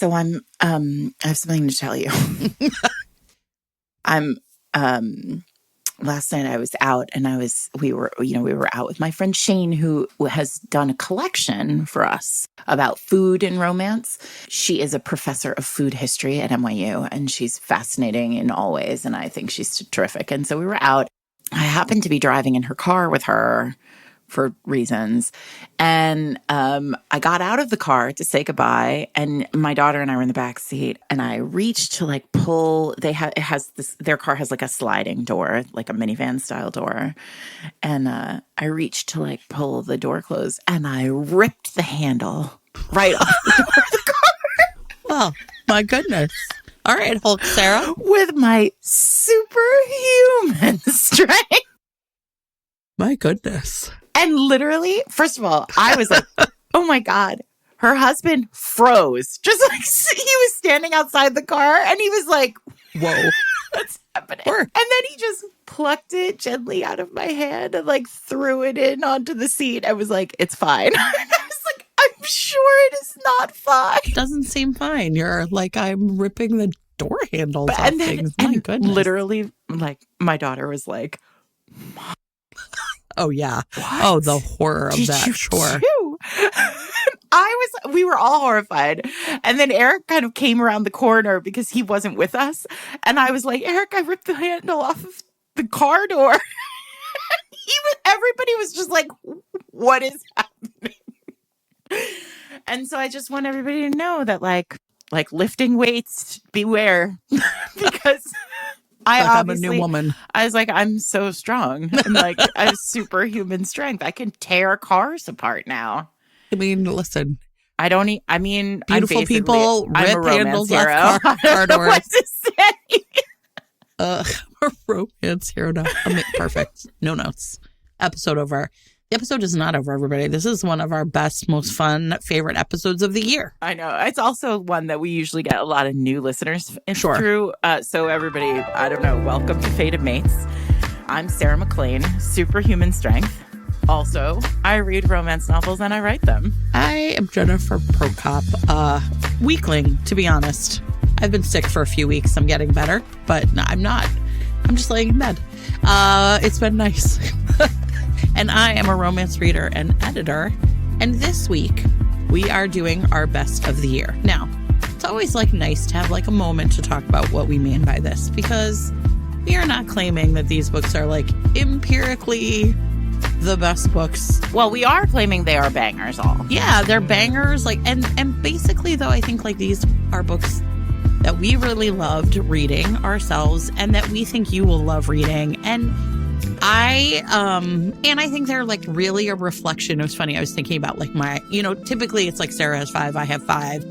So I have something to tell you. Last night I was out and we were out with my friend Shane, who has done a collection for us about food and romance. She is a professor of food history at NYU, and she's fascinating in all ways. And I think she's terrific. And so we were out. I happened to be driving in her car with her for reasons. And I got out of the car to say goodbye, and my daughter and I were in the back seat, and I reached to like pull, their car has like a sliding door, like a minivan style door. And I reached to like pull the door closed, and I ripped the handle right off the door of the car. Oh, my goodness. All right, Hulk Sarah. With my superhuman strength. My goodness. And literally, first of all, I was like, oh my God. Her husband froze. Just like he was standing outside the car and he was like, whoa, what's happening? And then he just plucked it gently out of my hand and like threw it in onto the seat. I was like, it's fine. And I was like, I'm sure it is not fine. It doesn't seem fine. You're like, I'm ripping the door handles off things. My goodness. Literally, like, my daughter was like, Mom. Oh, yeah. What? Oh, the horror of that. Sure. We were all horrified. And then Eric kind of came around the corner because he wasn't with us. And I was like, Eric, I ripped the handle off of the car door. Everybody was just like, what is happening? And so I just want everybody to know that like lifting weights, beware. Because I'm a new woman. I was like, I'm so strong. I'm like, I have superhuman strength. I can tear cars apart now. I mean, listen. Beautiful people rip handles off car doors. What to say? I'm a romance hero now. Perfect. No notes. Episode over. The episode is not over, everybody. This is one of our best, most fun, favorite episodes of the year. I know. It's also one that we usually get a lot of new listeners through. So everybody, I don't know, welcome to Fated Mates. I'm Sarah McLean, superhuman strength. Also, I read romance novels and I write them. I am Jennifer Prokop, weakling, to be honest. I've been sick for a few weeks. I'm getting better, but no, I'm not. I'm just laying in bed. It's been nice. And I am a romance reader and editor. And this week, we are doing our best of the year. Now, it's always like nice to have like a moment to talk about what we mean by this, because we are not claiming that these books are like empirically the best books. Well, we are claiming they are bangers all. Yeah, they're bangers. Like, and basically though, I think like these are books that we really loved reading ourselves and that we think you will love reading. And I think they're like really a reflection. It was funny. I was thinking about like typically it's like Sarah has 5, I have 5.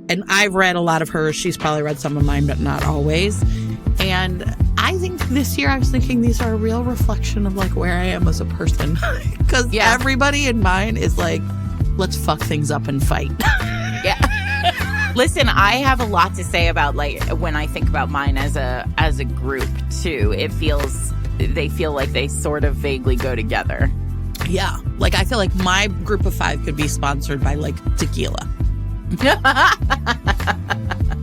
And I've read a lot of hers. She's probably read some of mine, but not always. And I think this year I was thinking these are a real reflection of like where I am as a person. Because everybody in mine is like, let's fuck things up and fight. Yeah. Listen, I have a lot to say about like when I think about mine as a group too. They feel like they sort of vaguely go together. Yeah. Like I feel like my group of 5 could be sponsored by like tequila.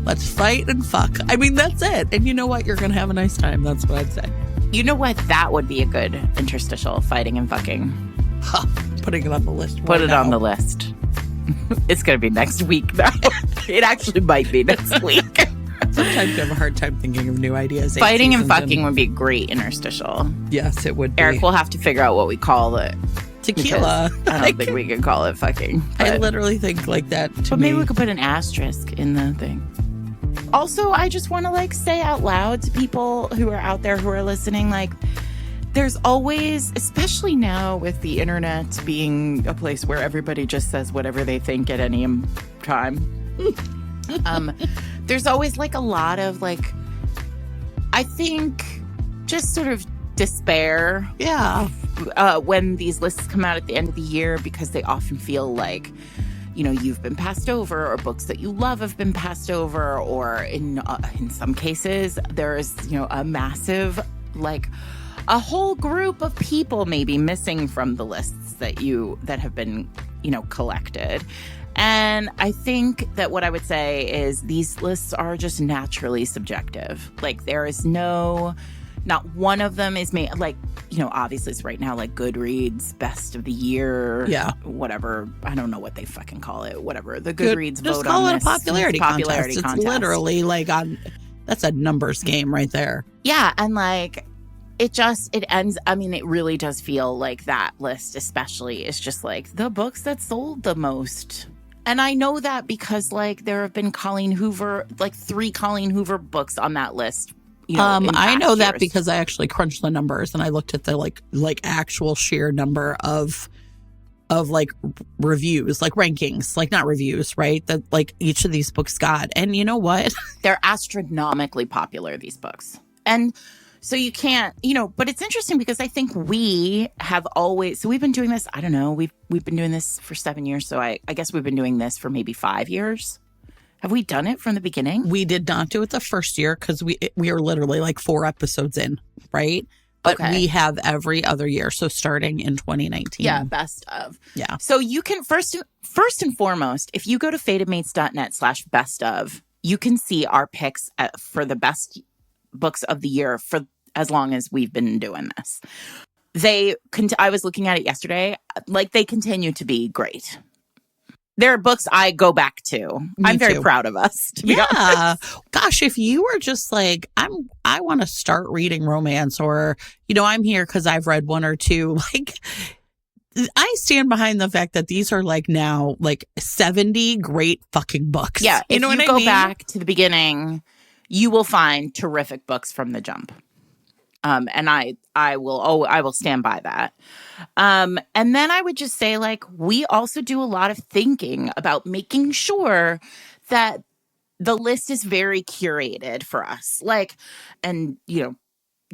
Let's fight and fuck. I mean, that's it. And you know what? You're going to have a nice time. That's what I'd say. You know what? That would be a good interstitial, fighting and fucking. Huh. Putting it on the list. Put it on the list. It's going to be next week, though. It actually might be next week. Sometimes you have a hard time thinking of new ideas. Fighting and fucking would be a great interstitial. Yes, it would be. Eric will have to figure out what we call it. Tequila. I don't think we could call it fucking. I literally think like that But maybe we could put an asterisk in the thing. Also, I just want to like say out loud to people who are out there who are listening, like there's always, especially now with the internet being a place where everybody just says whatever they think at any time. There's always like a lot of like, I think just sort of despair. Yeah. When these lists come out at the end of the year, because they often feel like, you've been passed over, or books that you love have been passed over, or in some cases, there's, a massive, like a whole group of people maybe missing from the lists that have been, collected. And I think that what I would say is these lists are just naturally subjective. Like, there is not one of them is made, like, obviously it's right now, like Goodreads, best of the year. Yeah. Whatever. I don't know what they fucking call it. Whatever. The Goodreads vote on this. Just call it a popularity contest. It's literally like that's a numbers game right there. Yeah. And like, it ends, it really does feel like that list especially is just like the books that sold the most. And I know that because like there have been 3 Colleen Hoover books on that list. I know that because I actually crunched the numbers and I looked at the like actual sheer number of like reviews, like rankings, like not reviews, right? That like each of these books got. And you know what? They're astronomically popular, these books. And so you can't, but it's interesting because I think we have always, so we've been doing this, I don't know, we've been doing this for 7 years. So I guess we've been doing this for maybe 5 years. Have we done it from the beginning? We did not do it the first year because we are literally like 4 episodes in, right? But we have every other year. So starting in 2019. Yeah, best of. Yeah. So you can first and foremost, if you go to fatedmates.net/best of, you can see our picks for the best books of the year for as long as we've been doing this. I was looking at it yesterday. Like, they continue to be great. There are books I go back to. I'm very proud of us, to be honest. Gosh, if you were just like, I want to start reading romance, or, I'm here because I've read 1 or 2. Like, I stand behind the fact that these are like now like 70 great fucking books. Yeah. You know what I mean? If you go back to the beginning, you will find terrific books from the jump. And I will stand by that. And then I would just say, like, we also do a lot of thinking about making sure that the list is very curated for us. Like, and,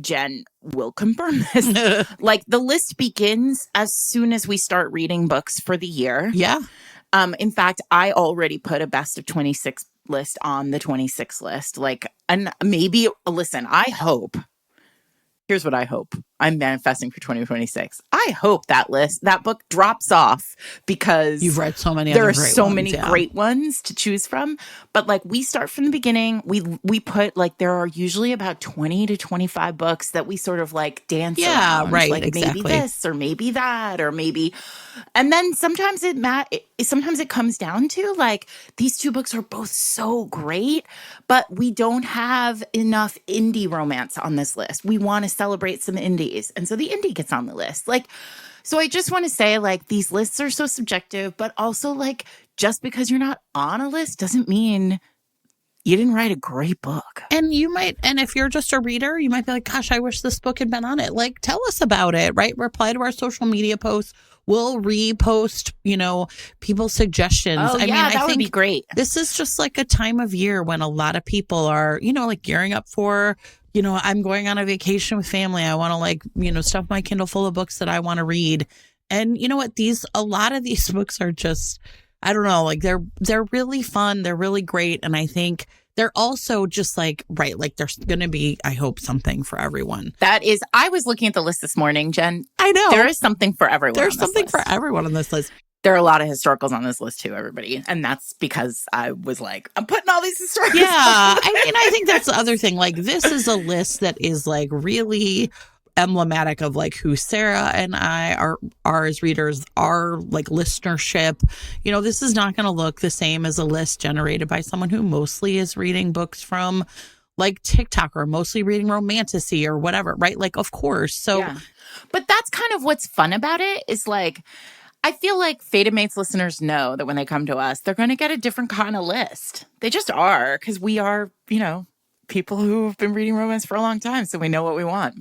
Jen will confirm this. Like, the list begins as soon as we start reading books for the year. Yeah. In fact, I already put a best of 26 list on the 26 list. Like, and maybe, listen, here's what I hope. I'm manifesting for 2026. I hope that book drops off because you've read so many. There are so many great ones to choose from. But like, we start from the beginning. We put like, there are usually about 20 to 25 books that we sort of like dance around. Yeah, right. Like, exactly. Maybe this or maybe that or maybe, and then sometimes it comes down to like, these 2 books are both so great, but we don't have enough indie romance on this list. We want to celebrate some indies. And so the indie gets on the list. Like, so I just want to say, like, these lists are so subjective, but also like, just because you're not on a list doesn't mean you didn't write a great book. And if you're just a reader, you might be like, gosh, I wish this book had been on it. Like, tell us about it, right? Reply to our social media posts. We'll repost, people's suggestions. Oh, I think would be great. This is just like a time of year when a lot of people are, like gearing up for, I'm going on a vacation with family. I want to like, stuff my Kindle full of books that I want to read. And you know what? A lot of these books are just, I don't know, like they're really fun. They're really great. And I think they're also just like, right, like there's going to be, I hope, something for everyone. I was looking at the list this morning, Jen. I know. There is something for everyone. There's something for everyone on this list. There are a lot of historicals on this list too, everybody. And that's because I was like, I'm putting all these historicals. Yeah. I think that's the other thing. Like, this is a list that is like really emblematic of like who Sarah and I are as readers, our like listenership. This is not going to look the same as a list generated by someone who mostly is reading books from like TikTok or mostly reading romantasy or whatever, right? Like, of course. So, yeah. But that's kind of what's fun about it is like, I feel like Fated Mates listeners know that when they come to us, they're going to get a different kind of list. They just are, because we are, people who have been reading romance for a long time, so we know what we want.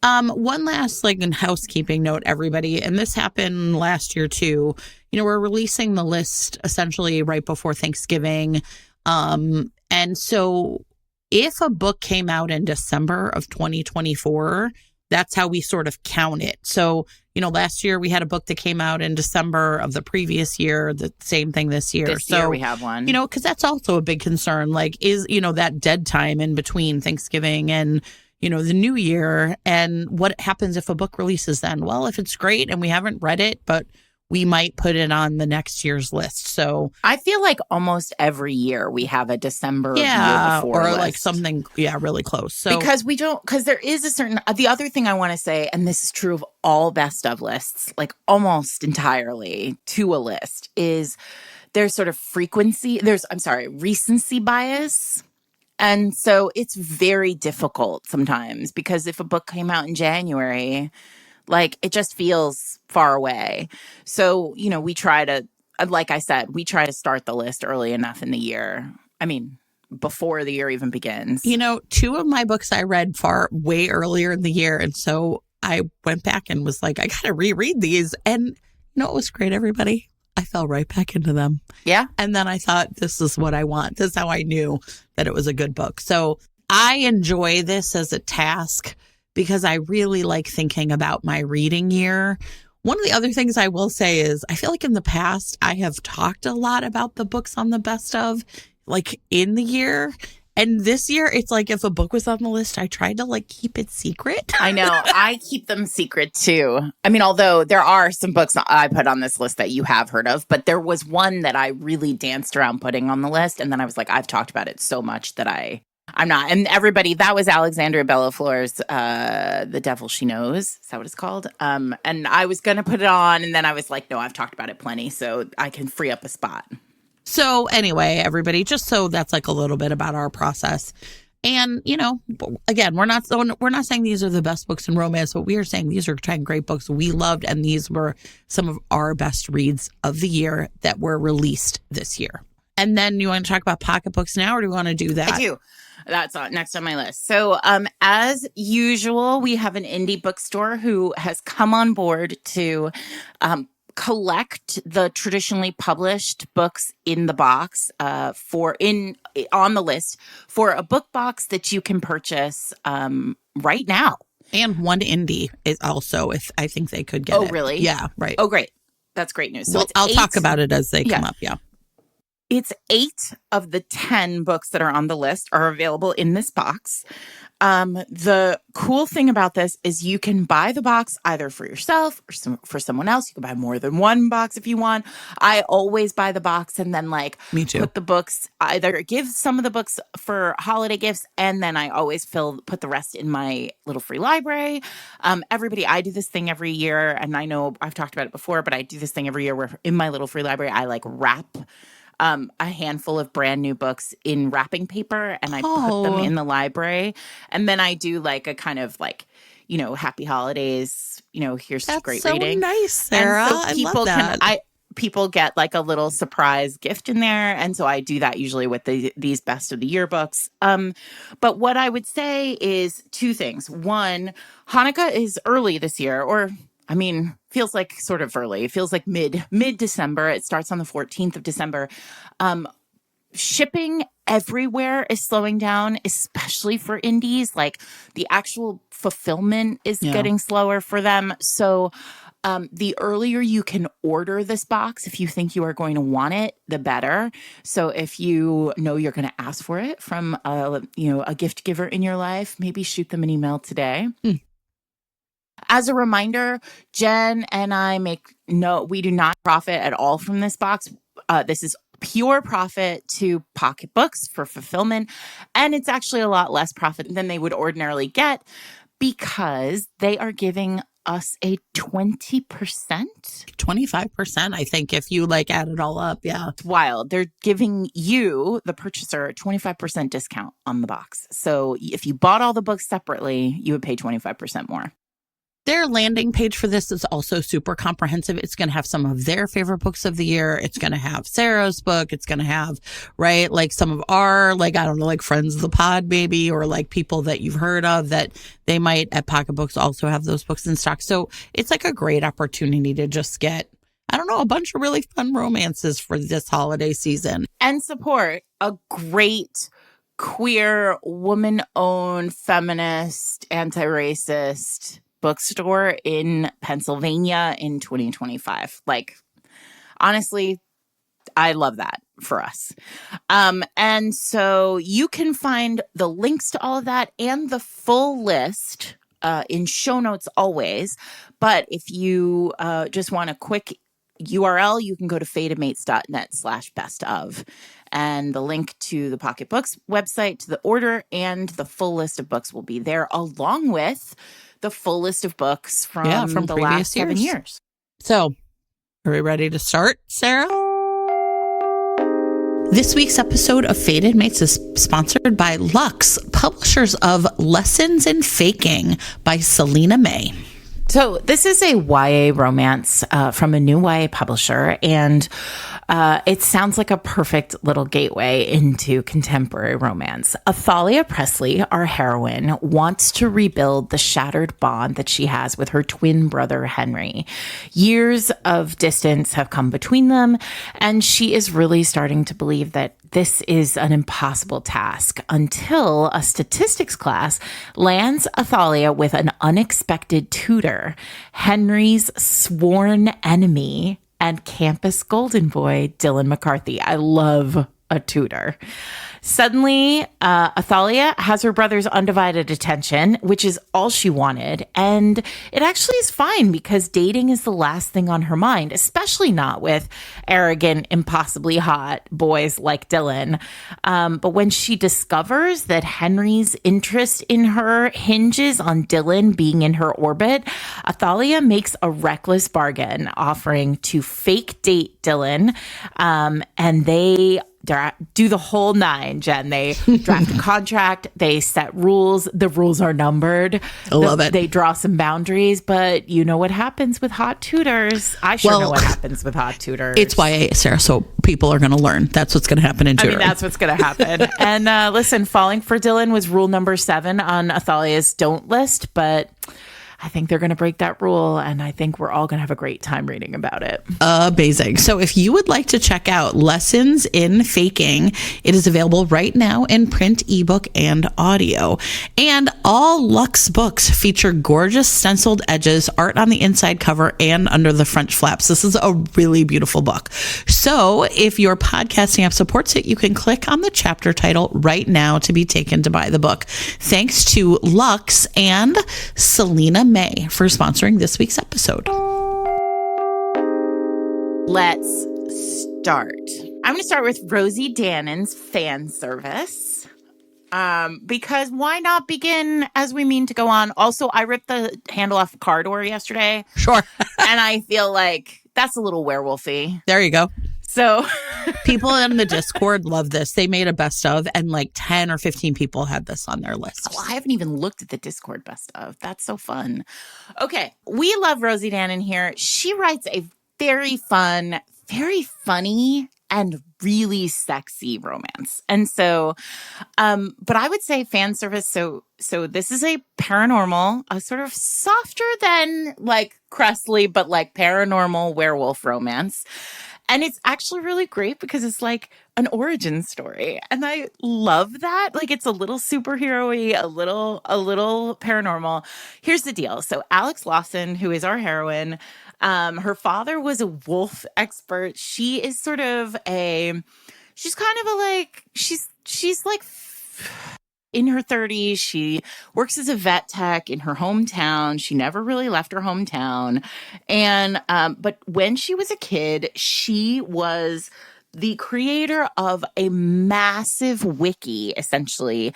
One last like housekeeping note, everybody, and this happened last year too. We're releasing the list essentially right before Thanksgiving. And so if a book came out in December of 2024, that's how we sort of count it. So, last year we had a book that came out in December of the previous year, the same thing this year. This year we have one. Because that's also a big concern. Like, is, that dead time in between Thanksgiving and, the new year, and what happens if a book releases then? Well, if it's great and we haven't read it, but we might put it on the next year's list. So I feel like almost every year we have a December year before or list. like something, really close. So because there is a certain, the other thing I want to say, and this is true of all best of lists, like almost entirely to a list, is there's sort of recency bias. And so it's very difficult sometimes because if a book came out in January, like it just feels far away. So, we try to, like I said, we try to start the list early enough in the year. I mean, before the year even begins. Two of my books I read way earlier in the year. And so I went back and was like, I got to reread these. And it was great, everybody. I fell right back into them. Yeah. And then I thought, this is what I want. This is how I knew that it was a good book. So I enjoy this as a task because I really like thinking about my reading year. One of the other things I will say is I feel like in the past, I have talked a lot about the books on the best of, like in the year. And this year, it's like if a book was on the list, I tried to like keep it secret. I know. I keep them secret too. I mean, although there are some books I put on this list that you have heard of, but there was one that I really danced around putting on the list. And then I was like, I've talked about it so much that I'm not. And everybody, that was Alexandria Bellafleur's The Devil She Knows. Is that what it's called? And I was going to put it on. And then I was like, no, I've talked about it plenty. So I can free up a spot. So anyway, everybody, just so that's like a little bit about our process. And, again, we're not saying these are the best books in romance, but we are saying these are 10 great books we loved. And these were some of our best reads of the year that were released this year. And then you want to talk about pocketbooks now, or do you want to do that? I do. That's next on my list. So as usual, we have an indie bookstore who has come on board to collect the traditionally published books in the box on the list for a book box that you can purchase right now. And one indie is also, if I think they could get it. Oh, really? Yeah, right. Oh, great. That's great news. So I'll talk about it as they come up. Yeah. It's 8 of the 10 books that are on the list are available in this box. The cool thing about this is you can buy the box either for yourself or for someone else. You can buy more than one box if you want. I always buy the box and then Me too. put the books, either give some of the books for holiday gifts, and then I always put the rest in my little free library. I do this thing every year, and I know I've talked about it before, but I do this thing every year where in my little free library, I wrap a handful of brand new books in wrapping paper and I put them in the library. And then I do a kind of happy holidays, here's That's great so reading. Nice, Sarah. And so people people get a little surprise gift in there. And so I do that usually with these best of the year books. But what I would say is 2 things. One, Hanukkah is early this year, feels like sort of early. It feels like mid-December. It starts on the 14th of December. Shipping everywhere is slowing down, especially for indies. The actual fulfillment is getting slower for them. So the earlier you can order this box, if you think you are going to want it, the better. So if you know you're going to ask for it from a gift giver in your life, maybe shoot them an email today. As a reminder, Jen and I we do not profit at all from this box. This is pure profit to Pocketbooks for fulfillment. And it's actually a lot less profit than they would ordinarily get because they are giving us a 20%. 25%, I think, if you add it all up. Yeah. It's wild. They're giving you, the purchaser, a 25% discount on the box. So if you bought all the books separately, you would pay 25% more. Their landing page for this is also super comprehensive. It's going to have some of their favorite books of the year. It's going to have Sarah's book. It's going to have, some of our, friends of the pod, maybe, or people that you've heard of that they might at Pocketbooks also have those books in stock. So it's a great opportunity to just get, a bunch of really fun romances for this holiday season. And support a great queer, woman-owned, feminist, anti-racist bookstore in Pennsylvania in 2025. Honestly, I love that for us. And so you can find the links to all of that and the full list in show notes always. But if you just want a quick URL, you can go to fatedmates.net/best of. And the link to the Pocketbooks website, to the order, and the full list of books will be there, along with the full list of books from the last 7 years. So, are we ready to start, Sarah? This week's episode of Fated Mates is sponsored by Lux, publishers of Lessons in Faking by Selena May. So this is a YA romance from a new YA publisher, and it sounds like a perfect little gateway into contemporary romance. Athalia Presley, our heroine, wants to rebuild the shattered bond that she has with her twin brother, Henry. Years of distance have come between them, and she is really starting to believe that this is an impossible task until a statistics class lands Athalia with an unexpected tutor, Henry's sworn enemy and campus golden boy, Dylan McCarthy. I love a tutor. Suddenly, Athalia has her brother's undivided attention, which is all she wanted. And it actually is fine because dating is the last thing on her mind, especially not with arrogant, impossibly hot boys like Dylan. But when she discovers that Henry's interest in her hinges on Dylan being in her orbit, Athalia makes a reckless bargain, offering to fake date Dylan. And they do the whole nine, Jen. They draft a contract. They set rules. The rules are numbered. I love it. They draw some boundaries, but you know what happens with hot tutors. I know what happens with hot tutors. It's YA, Sarah, so people are going to learn. That's what's going to happen in tutoring. That's what's going to happen. And listen, falling for Dylan was rule number 7 on Athalia's don't list, but I think they're going to break that rule, and I think we're all going to have a great time reading about it. Amazing. So if you would like to check out Lessons in Faking, it is available right now in print, ebook, and audio. And all Lux books feature gorgeous stenciled edges, art on the inside cover, and under the front flaps. This is a really beautiful book. So if your podcasting app supports it, you can click on the chapter title right now to be taken to buy the book. Thanks to Lux and Selena May for sponsoring this week's episode. Let's start. I'm going to start with Rosie Dannon's fan service. Because why not begin as we mean to go on? Also, I ripped the handle off a car door yesterday. Sure. And I feel like that's a little werewolfy. There you go. So people in the Discord love this. They made a best of, and like 10 or 15 people had this on their list. Oh, I haven't even looked at the Discord best of. That's so fun. Okay. We love Rosie Dannon here. She writes a very fun, very funny, and really sexy romance. And so, but I would say fan service. So this is a paranormal, a sort of softer than like Cressley, but like paranormal werewolf romance. And it's actually really great because it's like an origin story. And I love that. Like it's a little superhero-y, a little paranormal. Here's the deal. So Alex Lawson, who is our heroine, her father was a wolf expert. She is sort of she's kind of a like, she's like in her 30s. She works as a vet tech in her hometown. She never really left her hometown. And, but when she was a kid, she was the creator of a massive wiki, essentially,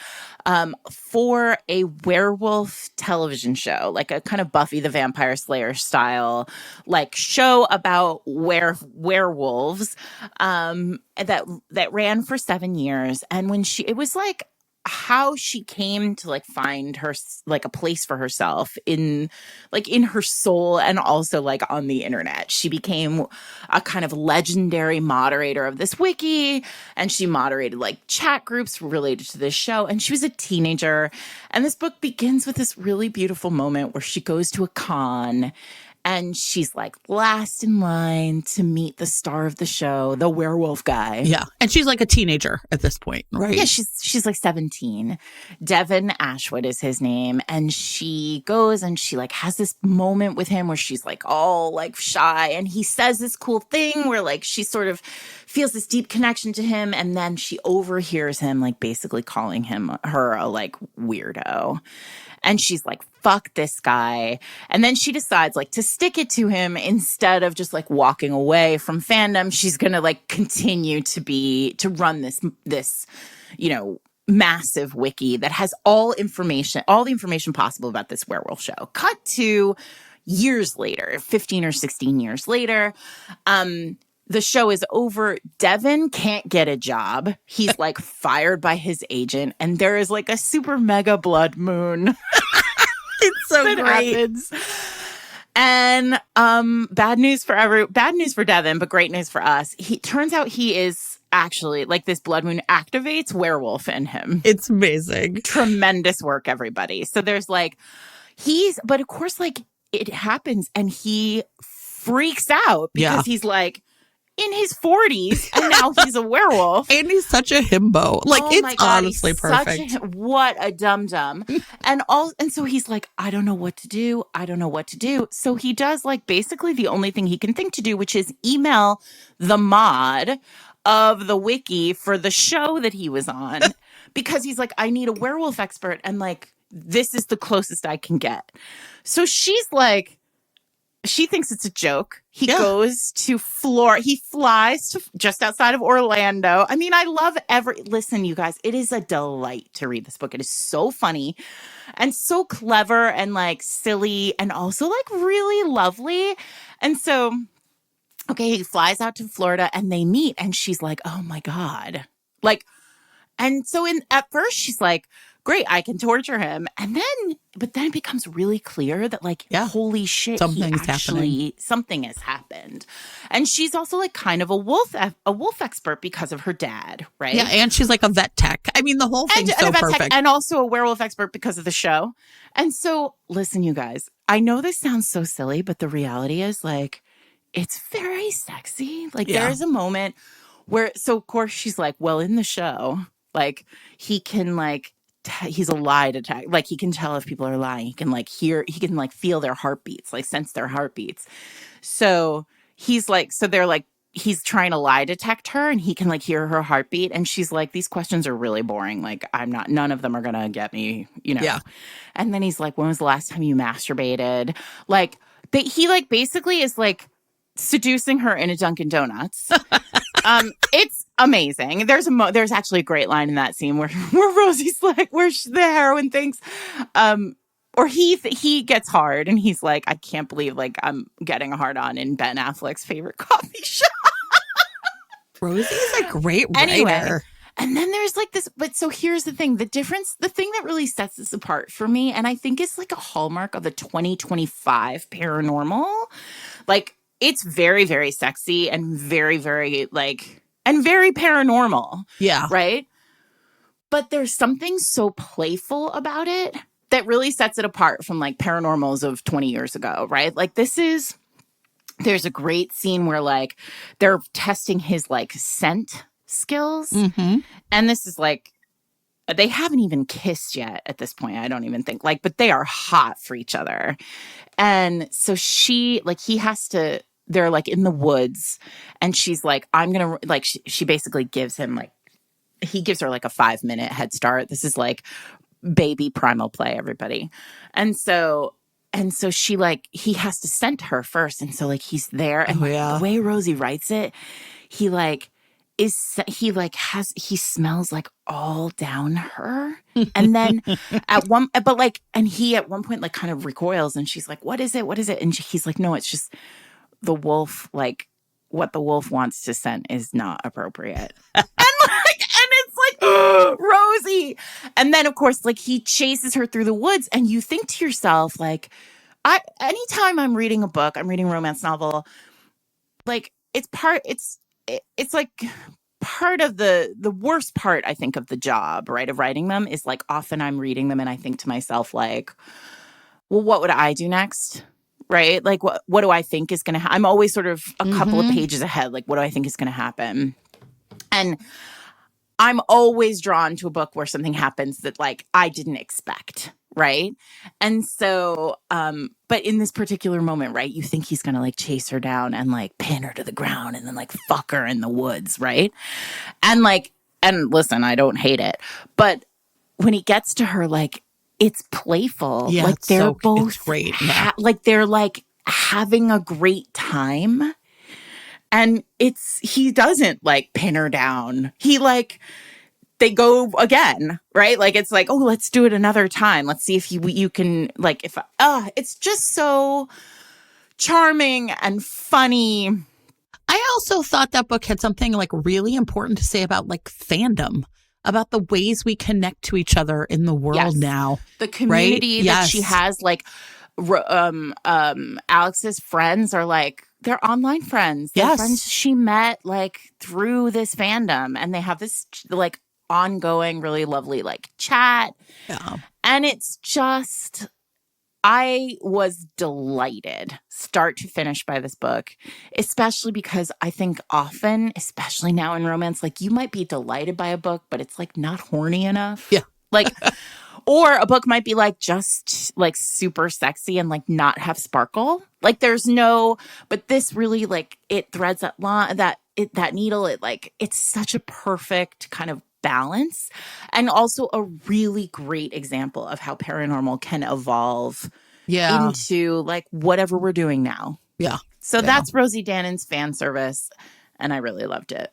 for a werewolf television show, like a kind of Buffy the Vampire Slayer style, like show about werewolves, that ran for 7 years. And when it was like how she came to like find her like a place for herself in her soul and also like on the internet. She became a kind of legendary moderator of this wiki, and she moderated like chat groups related to this show. And she was a teenager, and this book begins with this really beautiful moment where she goes to a con. And she's like last in line to meet the star of the show, the werewolf guy. Yeah. And she's like a teenager at this point, right? Yeah, she's like 17. Devin Ashwood is his name. And she goes and she like has this moment with him where she's like all like shy. And he says this cool thing where like she sort of feels this deep connection to him. And then she overhears him like basically calling her a like weirdo. And she's like, fuck this guy. And then she decides like to stick it to him instead of just like walking away from fandom. She's going to like continue to run this, massive wiki that has all the information possible about this werewolf show. Cut to years later, 15 or 16 years later. The show is over. Devin can't get a job. He's like fired by his agent, and there is like a super mega blood moon. It's so great. Happens. And bad news for Devin, but great news for us. Turns out he is actually like this blood moon activates werewolf in him. It's amazing. Tremendous work, everybody. So there's like but of course, like it happens, and he freaks out because he's like in his 40s and now he's a werewolf. And he's such a himbo. Like, oh it's God, honestly perfect. What a dum-dum. And so he's like, I don't know what to do. So he does like basically the only thing he can think to do, which is email the mod of the wiki for the show that he was on because he's like, I need a werewolf expert. And like, this is the closest I can get. So she's like, she thinks it's a joke. He goes to Florida. He flies to just outside of Orlando. I mean, I love listen, you guys, it is a delight to read this book. It is so funny and so clever and like silly and also like really lovely. And so, okay, he flies out to Florida and they meet and she's like, oh my God. Like, and so at first she's like, great, I can torture him. But then it becomes really clear that like, holy shit, something has happened. And she's also like kind of a wolf expert because of her dad, right? Yeah, and she's like a vet tech. I mean, the whole thing's so perfect. And also a werewolf expert because of the show. And so, listen, you guys, I know this sounds so silly, but the reality is like, it's very sexy. Like there is a moment where, so of course she's like, well, in the show, like he can like, he's a lie detector. Like he can tell if people are lying. He can like feel their heartbeats, like sense their heartbeats. So he's like, he's trying to lie detect her and he can like hear her heartbeat. And she's like, these questions are really boring. Like none of them are going to get me, Yeah. And then he's like, when was the last time you masturbated? Like he like basically is like seducing her in a Dunkin' Donuts. It's amazing. There's actually a great line in that scene where Rosie's like, where's the heroin things? Or he gets hard and he's like, I can't believe like I'm getting a hard on in Ben Affleck's favorite coffee shop. Rosie's a great writer. Anyway, and then there's like this, but so here's the thing, the thing that really sets this apart for me, and I think it's like a hallmark of the 2025 paranormal, like it's very, very sexy and very, very like, and very paranormal. Yeah. Right. But there's something so playful about it that really sets it apart from like paranormals of 20 years ago. Right. Like there's a great scene where like they're testing his like scent skills. Mm-hmm. And this is like, they haven't even kissed yet at this point. I don't even think like, but they are hot for each other. And so they're like in the woods and she's like, I'm going to like, she basically gives him like, he gives her like a 5-minute head start. This is like baby primal play, everybody. And so she like, he has to scent her first. And so like, he's there. And the way Rosie writes it, he smells like all down her. And then he at one point like kind of recoils and she's like, what is it? And he's like, no, it's just the wolf, like what the wolf wants to scent is not appropriate. and it's like, Rosie. And then of course, like he chases her through the woods and you think to yourself, like, anytime I'm reading a book, I'm reading a romance novel, like it's like part of the worst part, I think, of the job, right, of writing them is like often I'm reading them and I think to myself like, well, what would I do next? Right? Like, what do I think is going to happen? I'm always sort of a couple of pages ahead. Like, what do I think is going to happen? And I'm always drawn to a book where something happens that, like, I didn't expect. Right? And so, but in this particular moment, right, you think he's going to, like, chase her down and, like, pin her to the ground and then, like, fuck her in the woods. Right? And, like, and listen, I don't hate it. But when he gets to her, like, it's playful. Yeah, Like it's they're both it's great. Yeah. like they're like having a great time. And he doesn't like pin her down. He like, they go again, right? Like it's like, oh, let's do it another time. Let's see if you can like, if it's just so charming and funny. I also thought that book had something like really important to say about like fandom, about the ways we connect to each other in the world now. The community that she has, like Alex's friends are like, they're online friends. They're friends she met like through this fandom, and they have this like ongoing, really lovely like chat. Yeah. And it's just, I was delighted start to finish by this book, especially because I think often, especially now in romance, like you might be delighted by a book, but it's like not horny enough. Yeah. Like, or a book might be like just like super sexy and like not have sparkle. Like there's no, but this really like it threads that line, that needle. It like, it's such a perfect kind of balance, and also a really great example of how paranormal can evolve into like whatever we're doing now. Yeah. So that's Rosie Dannon's fan service, and I really loved it.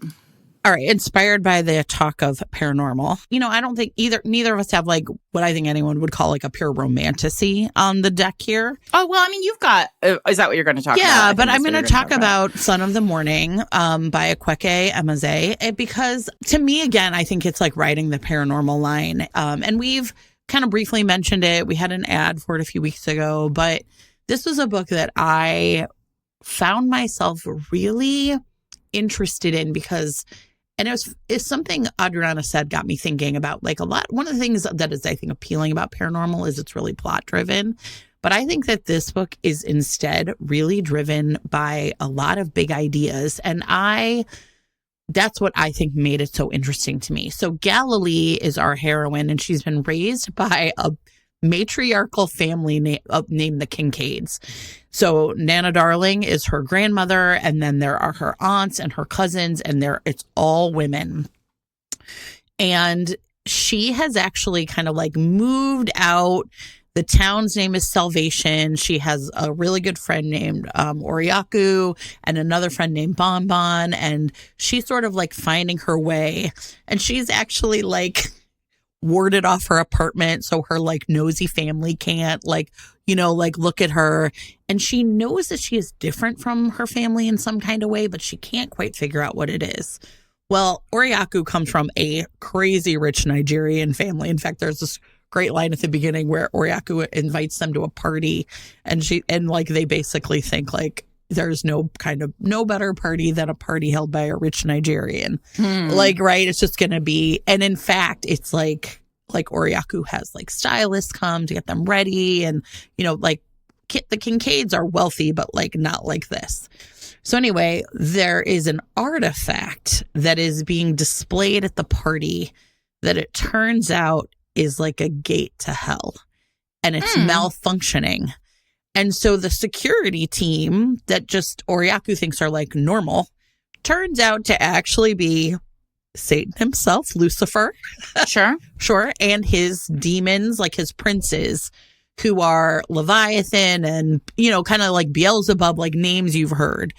All right, inspired by the talk of paranormal. You know, I don't think neither of us have like what I think anyone would call like a pure romantasy on the deck here. Oh, well, I mean, you've got, is that what you're going to talk about? Yeah, but I'm going to talk about Son of the Morning by Akweke Emeze, because to me, again, I think it's like riding the paranormal line. And we've kind of briefly mentioned it. We had an ad for it a few weeks ago, but this was a book that I found myself really interested in because, and it's something Adriana said got me thinking about like a lot. One of the things that is, I think, appealing about paranormal is it's really plot driven. But I think that this book is instead really driven by a lot of big ideas. And that's what I think made it so interesting to me. So Galilee is our heroine, and she's been raised by a matriarchal family named the Kincaids. So Nana Darling is her grandmother, and then there are her aunts and her cousins, and it's all women. And she has actually kind of like moved out. The town's name is Salvation. She has a really good friend named Oriaku and another friend named Bonbon, and she's sort of like finding her way. And she's actually like warded off her apartment so her like nosy family can't like, you know, like look at her. And she knows that she is different from her family in some kind of way, but she can't quite figure out what it is. Well, Oriaku comes from a crazy rich Nigerian family. In fact, there's this great line at the beginning where Oriaku invites them to a party, and like they basically think like there's no better party than a party held by a rich Nigerian. Like, right. It's just going to be. And in fact, it's like Oriaku has like stylists come to get them ready. And, you know, like the Kincaids are wealthy, but like not like this. So anyway, there is an artifact that is being displayed at the party that it turns out is like a gate to hell, and it's malfunctioning. And so the security team that just Oriaku thinks are like normal turns out to actually be Satan himself, Lucifer. Sure. And his demons, like his princes, who are Leviathan and, you know, kind of like Beelzebub, like names you've heard.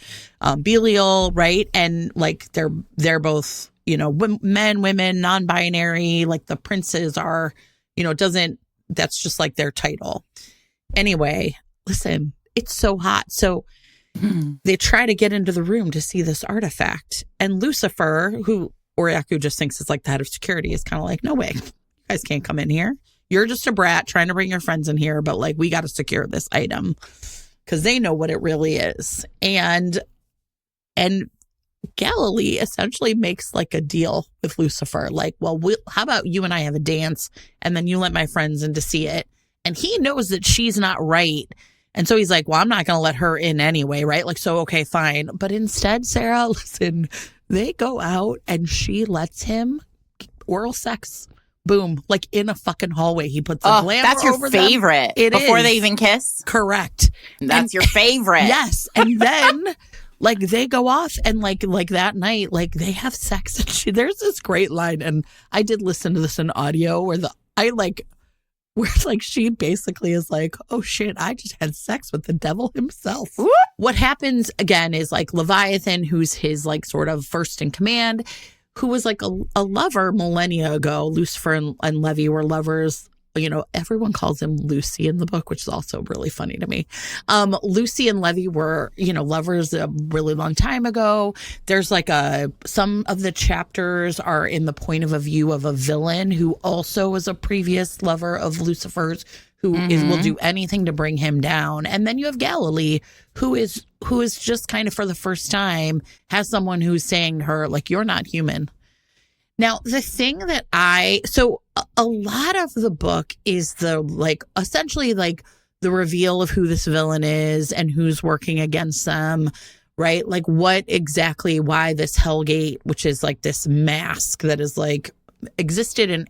Belial, right? And like they're both, you know, men, women, non-binary. Like the princes are, you know, that's just like their title. Anyway, listen, it's so hot. So they try to get into the room to see this artifact. And Lucifer, who Oriaku just thinks is like the head of security, is kind of like, no way, you guys can't come in here. You're just a brat trying to bring your friends in here, but like we got to secure this item because they know what it really is. And Galilee essentially makes like a deal with Lucifer. Like, well, how about you and I have a dance, and then you let my friends in to see it. And he knows that she's not right. And so he's like, well, I'm not going to let her in anyway, right? Like, so, okay, fine. But instead, Sarah, listen, they go out and she lets him oral sex. Boom, like in a fucking hallway. He puts a glamour that's your over favorite. It before is. They even kiss? Correct. That's your favorite. Yes. And then like they go off and like that night, like they have sex. And there's this great line. And I did listen to this in audio where I like where like she basically is like, oh shit, I just had sex with the devil himself. Whoop. What happens again is like Leviathan, who's his like sort of first in command, who was like a lover millennia ago. Lucifer and Levy were lovers. You know, everyone calls him Lucy in the book, which is also really funny to me. Lucy and Levy were, you know, lovers a really long time ago. There's like some of the chapters are in the point of a view of a villain who also was a previous lover of Lucifer's, who will do anything to bring him down. And then you have Galilee, who is just kind of for the first time has someone who's saying to her, like, you're not human. Now, the thing that a lot of the book is essentially the reveal of who this villain is and who's working against them, right? Like why this Hellgate, which is like this mask that is like existed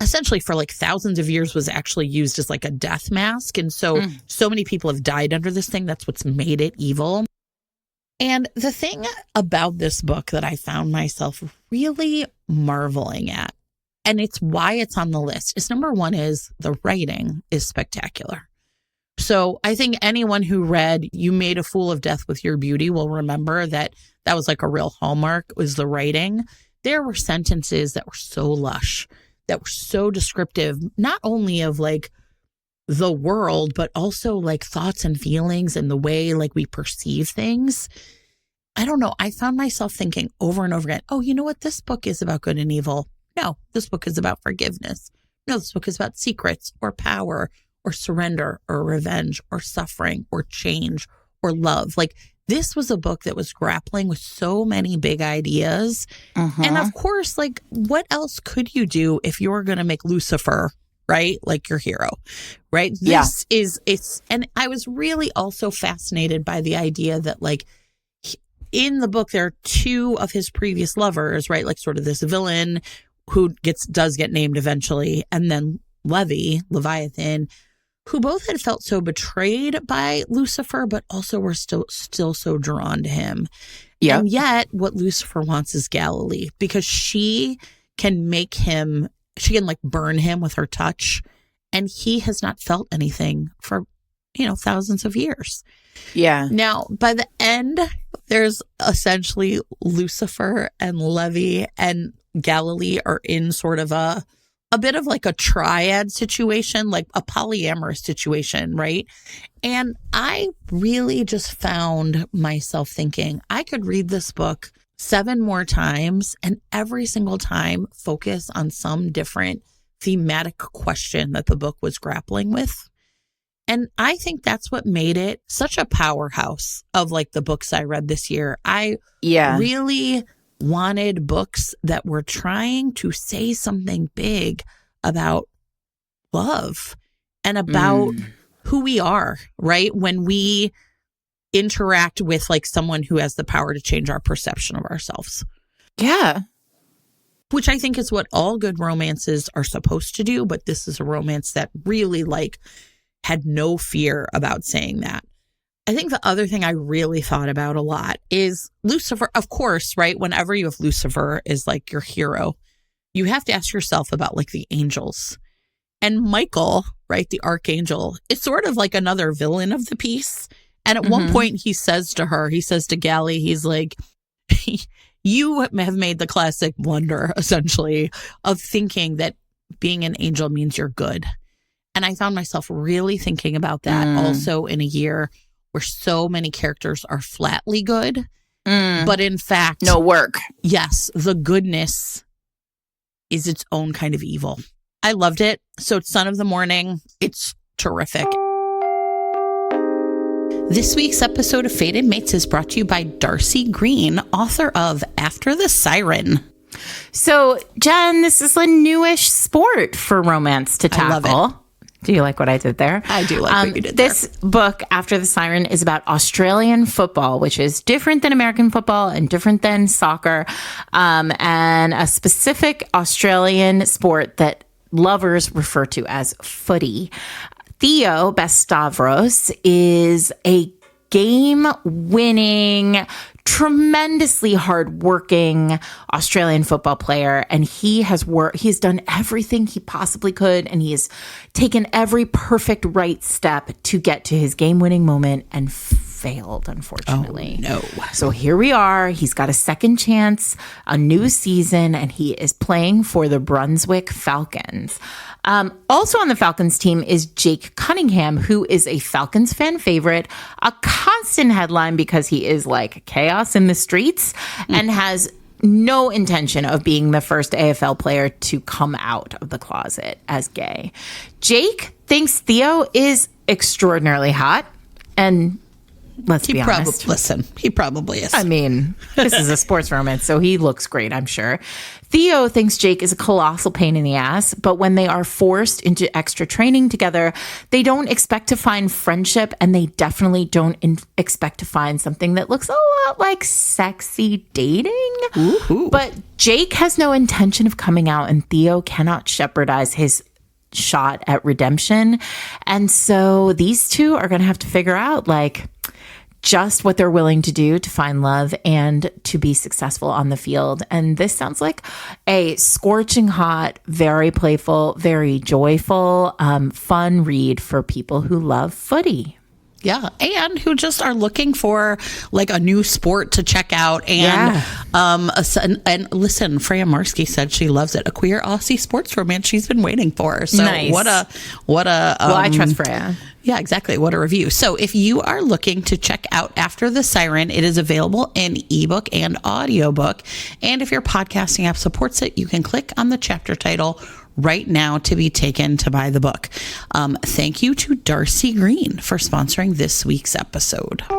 essentially for like thousands of years was actually used as like a death mask. And so many people have died under this thing. That's what's made it evil. And the thing about this book that I found myself really marveling at, and it's why it's on the list, is number one is the writing is spectacular. So I think anyone who read You Made a Fool of Death with Your Beauty will remember that was like a real hallmark, was the writing. There were sentences that were so lush, that were so descriptive, not only of like the world, but also like thoughts and feelings and the way like we perceive things. I don't know. I found myself thinking over and over again, oh, you know what? This book is about good and evil. No, this book is about forgiveness. No, this book is about secrets or power or surrender or revenge or suffering or change or love. Like this was a book that was grappling with so many big ideas. And of course, like what else could you do if you were going to make Lucifer, right? Like your hero, right? And I was really also fascinated by the idea that like in the book, there are two of his previous lovers, right? Like sort of this villain who does get named eventually. And then Leviathan, who both had felt so betrayed by Lucifer, but also were still so drawn to him. Yeah. And yet what Lucifer wants is Galilee, because she can like burn him with her touch. And he has not felt anything for, thousands of years. Yeah. Now, by the end, there's essentially Lucifer and Levy and Galilee are in sort of a bit of like a triad situation, like a polyamorous situation, right? And I really just found myself thinking I could read this book 7 more times and every single time focus on some different thematic question that the book was grappling with. And I think that's what made it such a powerhouse of like the books I read this year. I really wanted books that were trying to say something big about love and about who we are, right? When we interact with like someone who has the power to change our perception of ourselves. Yeah. Which I think is what all good romances are supposed to do. But this is a romance that really like had no fear about saying that. I think the other thing I really thought about a lot is Lucifer, of course, right? Whenever you have Lucifer as like your hero, you have to ask yourself about like the angels. And Michael, right, the archangel, is sort of like another villain of the piece. And at one point he says to Gally, he's like, you have made the classic blunder, essentially, of thinking that being an angel means you're good. And I found myself really thinking about that also in a year where so many characters are flatly good, but in fact, no work. Yes, the goodness is its own kind of evil. I loved it. So it's Son of the Morning. It's terrific. This week's episode of Fated Mates is brought to you by Darcy Green, author of After the Siren. So, Jen, this is a newish sport for romance to tackle. I love it. Do you like what I did there? I do like what you did This book, After the Siren, is about Australian football, which is different than American football and different than soccer, and a specific Australian sport that lovers refer to as footy. Theo Bastavros is a game-winning, tremendously hard-working Australian football player, and he has done everything he possibly could, and he has taken every perfect right step to get to his game-winning moment and failed, unfortunately. Oh, no. So here we are. He's got a second chance, a new season, and he is playing for the Brunswick Falcons. Also on the Falcons team is Jake Cunningham, who is a Falcons fan favorite, a constant headline because he is like chaos in the streets and has no intention of being the first AFL player to come out of the closet as gay. Jake thinks Theo is extraordinarily hot, and let's be honest. He probably is. I mean, this is a sports romance, so he looks great, I'm sure. Theo thinks Jake is a colossal pain in the ass, but when they are forced into extra training together, they don't expect to find friendship, and they definitely don't expect to find something that looks a lot like sexy dating. Ooh. But Jake has no intention of coming out, and Theo cannot jeopardize his shot at redemption. And so these two are going to have to figure out, like, just what they're willing to do to find love and to be successful on the field. And this sounds like a scorching hot, very playful, very joyful, fun read for people who love footy. Yeah, and who just are looking for like a new sport to check out. And and listen, Freya Marsky said she loves it. A queer Aussie sports romance she's been waiting for. So nice. what a well, I trust Freya. Yeah, exactly. What a review. So if you are looking to check out After the Siren, it is available in ebook and audiobook. And if your podcasting app supports it, you can click on the chapter title right now to be taken to buy the book. Thank you to Darcy Green for sponsoring this week's episode. All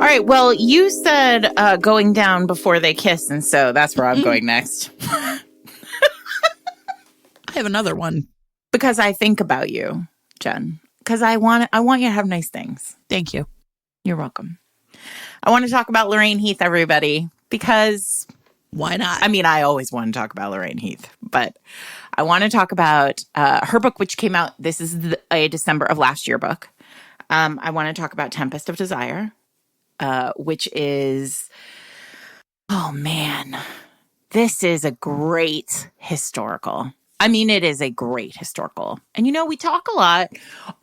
right. Well, you said going down before they kiss, and so that's where I'm going next. I have another one. Because I think about you, Jen. Because I want you to have nice things. Thank you. You're welcome. I want to talk about Lorraine Heath, everybody, because why not? I mean, I always want to talk about Lorraine Heath, but I want to talk about her book, which came out. This is a December of last year book. I want to talk about Tempest of Desire, which is, oh man, this is a great historical. I mean, it is a great historical. And, you know, we talk a lot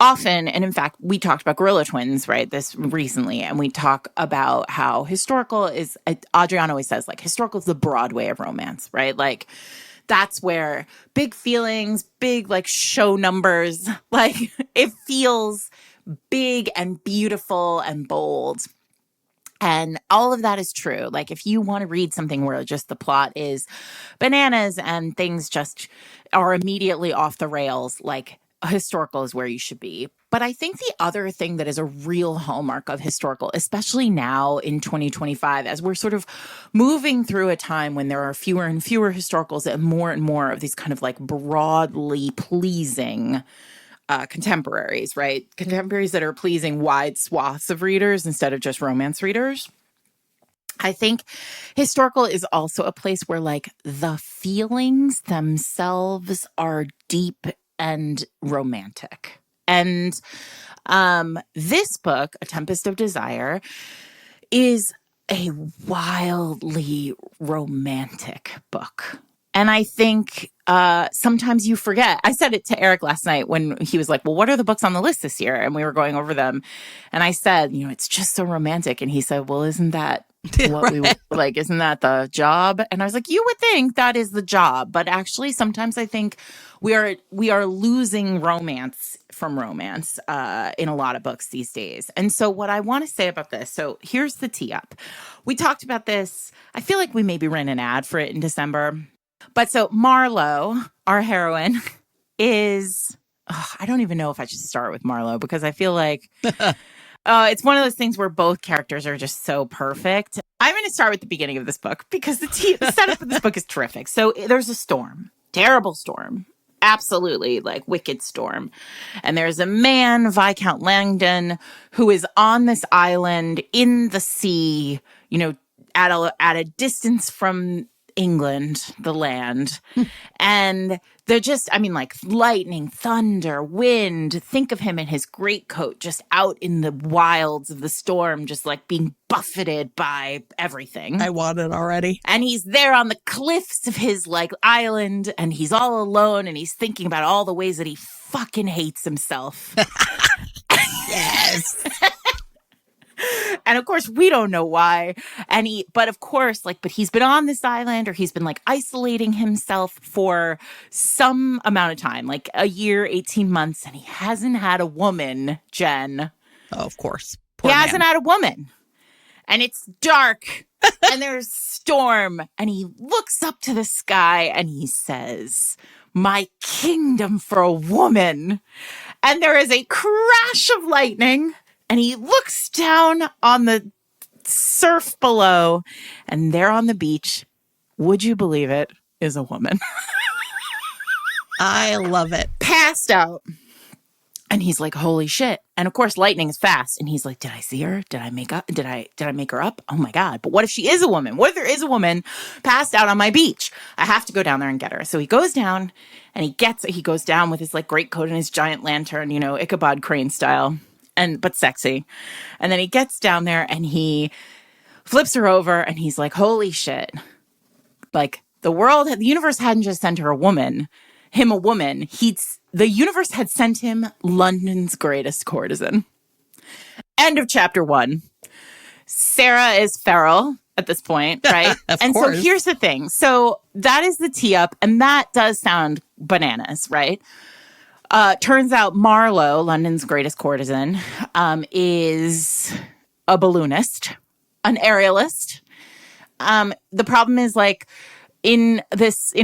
often. And in fact, we talked about Gorilla Twins, right, this recently. And we talk about how historical is, Adriana always says, like, historical is the Broadway of romance, right? Like, that's where big feelings, big, like, show numbers, like, it feels big and beautiful and bold. And all of that is true. Like, if you want to read something where just the plot is bananas and things just are immediately off the rails, like, historical is where you should be. But I think the other thing that is a real hallmark of historical, especially now in 2025, as we're sort of moving through a time when there are fewer and fewer historicals and more of these kind of like broadly pleasing contemporaries, right? Contemporaries that are pleasing wide swaths of readers instead of just romance readers. I think historical is also a place where like the feelings themselves are deep and romantic. And this book, A Tempest of Desire, is a wildly romantic book. And I think sometimes you forget. I said it to Eric last night when he was like, well, what are the books on the list this year? And we were going over them. And I said, you know, it's just so romantic. And he said, well, isn't that what we like? Isn't that the job? And I was like, you would think that is the job. But actually, sometimes I think we are losing romance from romance in a lot of books these days. And so what I want to say about this, so here's the tee up. We talked about this. I feel like we maybe ran an ad for it in December. But so Marlo, our heroine, is, I don't even know if I should start with Marlo because I feel like it's one of those things where both characters are just so perfect. I'm going to start with the beginning of this book because the setup of this book is terrific. So there's a storm, terrible storm, absolutely like wicked storm. And there's a man, Viscount Langdon, who is on this island in the sea, you know, at a distance from England, the land. And they're just, I mean, like lightning, thunder, wind. Think of him in his greatcoat, just out in the wilds of the storm, just like being buffeted by everything. I want it already. And he's there on the cliffs of his like island, and he's all alone, and he's thinking about all the ways that he fucking hates himself. Yes. And of course, we don't know why. But of course, like, but he's been on this island, or he's been like isolating himself for some amount of time, like a year, 18 months, and he hasn't had a woman, Jen. Oh, of course. He hasn't had a woman. And it's dark, and there's storm, and he looks up to the sky and he says, "My kingdom for a woman." And there is a crash of lightning. And he looks down on the surf below, and there on the beach, would you believe it, is a woman. I love it. Passed out. And he's like, holy shit. And of course, lightning is fast. And he's like, did I see her? Did I make her up? Oh my God. But what if she is a woman? What if there is a woman passed out on my beach? I have to go down there and get her. So he goes down, and he goes down with his like greatcoat and his giant lantern, Ichabod Crane style. But sexy. And then he gets down there and he flips her over, and he's like, holy shit. Like the universe hadn't just sent him a woman. The universe had sent him London's greatest courtesan. End of chapter 1. Sarah is feral at this point, right? Of course. So here's the thing. So that is the tee up, and that does sound bananas, right? Turns out Marlowe, London's greatest courtesan, is a balloonist, an aerialist. The problem is, like, in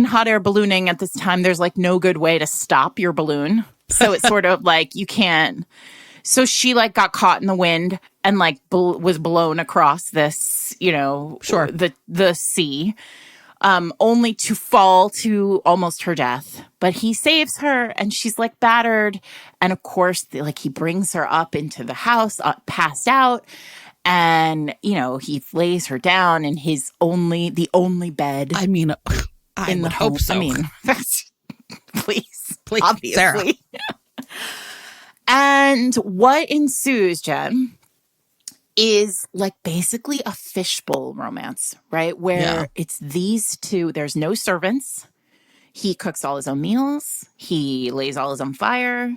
hot air ballooning at this time, there's like no good way to stop your balloon. So it's sort of like you can't. So she like got caught in the wind and like was blown across this, Sure. the sea. Only to fall to almost her death. But he saves her, and she's like battered. And of course, he brings her up into the house, passed out. And, he lays her down in the only bed. I mean, I would hope so. I mean, please, obviously. Sarah. And what ensues, Jen, is like basically a fishbowl romance, right? Where it's these two, there's no servants. He cooks all his own meals. He lays all his own fire.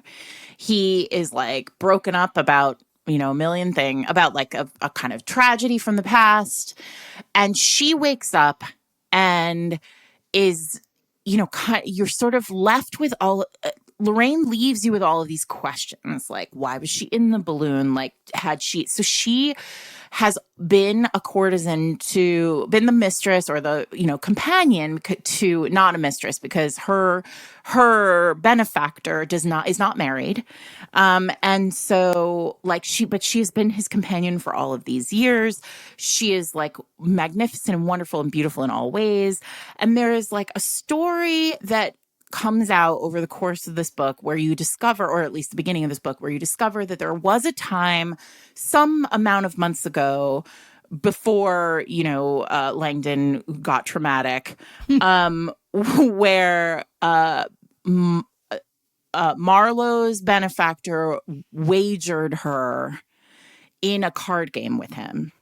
He is like broken up about, a million things, about like a kind of tragedy from the past. And she wakes up and is, you're sort of left with all, Lorraine leaves you with all of these questions, like, why was she in the balloon? Like, so she has been a courtesan been the mistress or the, companion to, not a mistress, because her benefactor is not married. And so like but she has been his companion for all of these years. She is like magnificent and wonderful and beautiful in all ways. And there is like a story that comes out over the course of this book where you discover, or at least the beginning of this book, where you discover that there was a time some amount of months ago before, Langdon got traumatic, where Marlowe's benefactor wagered her in a card game with him.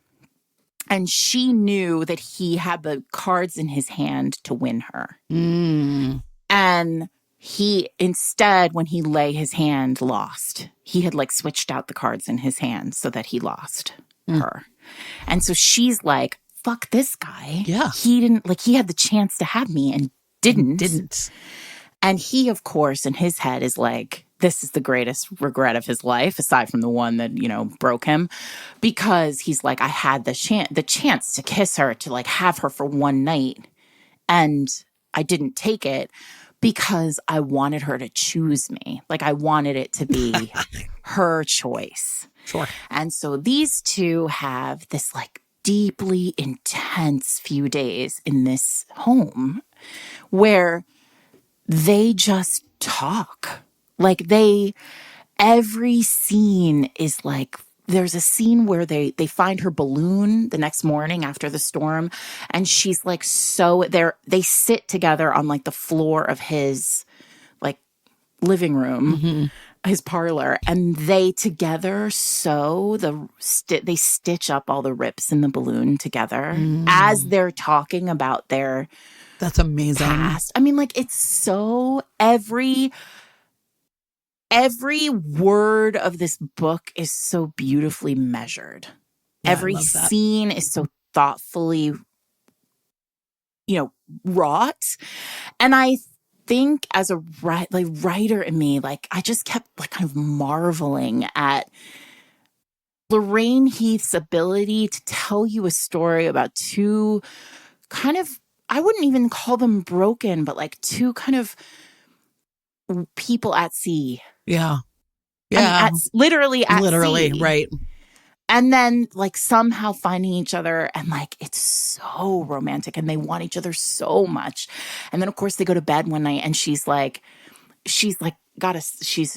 And she knew that he had the cards in his hand to win her. Mm. And he, instead, when he lay his hand, lost. He had like switched out the cards in his hand so that he lost her. And so she's like, fuck this guy. Yeah. He had the chance to have me and didn't. And he, of course, in his head is like, this is the greatest regret of his life, aside from the one that, broke him. Because he's like, I had the chance to kiss her, to like have her for one night. And I didn't take it because I wanted her to choose me. Like I wanted it to be her choice. Sure. And so these two have this like deeply intense few days in this home where they just talk. Like every scene is like there's a scene where they find her balloon the next morning after the storm, and she's like, so they sit together on like the floor of his like living room, his parlor, and they together sew they stitch up all the rips in the balloon together as they're talking about their That's amazing. past. I mean, like, it's so every word of this book is so beautifully measured. Yeah, Every I love that. scene is so thoughtfully, wrought. And I think as a writer in me, like, I just kept like kind of marveling at Lorraine Heath's ability to tell you a story about two kind of, I wouldn't even call them broken, but like two kind of people at sea. Yeah. I mean, literally at Literally, sea. right. And then like somehow finding each other, and like it's so romantic, and they want each other so much. And then of course they go to bed one night, and she's she's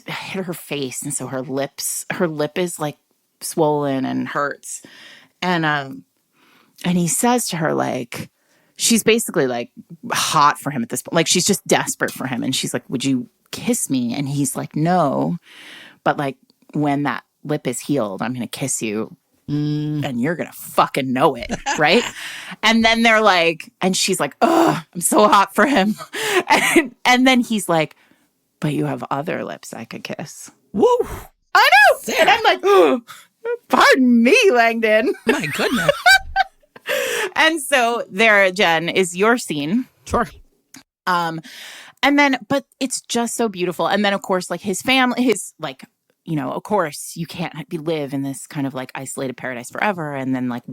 hit her face, and so her lip is like swollen and hurts. And he says to her, like, she's basically like hot for him at this point. Like, she's just desperate for him. And she's like, would you kiss me? And he's like, no. But like, when that lip is healed, I'm going to kiss you and you're going to fucking know it. Right. And then they're like, and she's like, oh, I'm so hot for him. And then he's like, but you have other lips I could kiss. Woo. I know. Sarah. And I'm like, oh, pardon me, Langdon. My goodness. And so there, Jen, is your scene. Sure. And then, but it's just so beautiful. And then, of course, like his family, of course, you can't live in this kind of like isolated paradise forever. And then like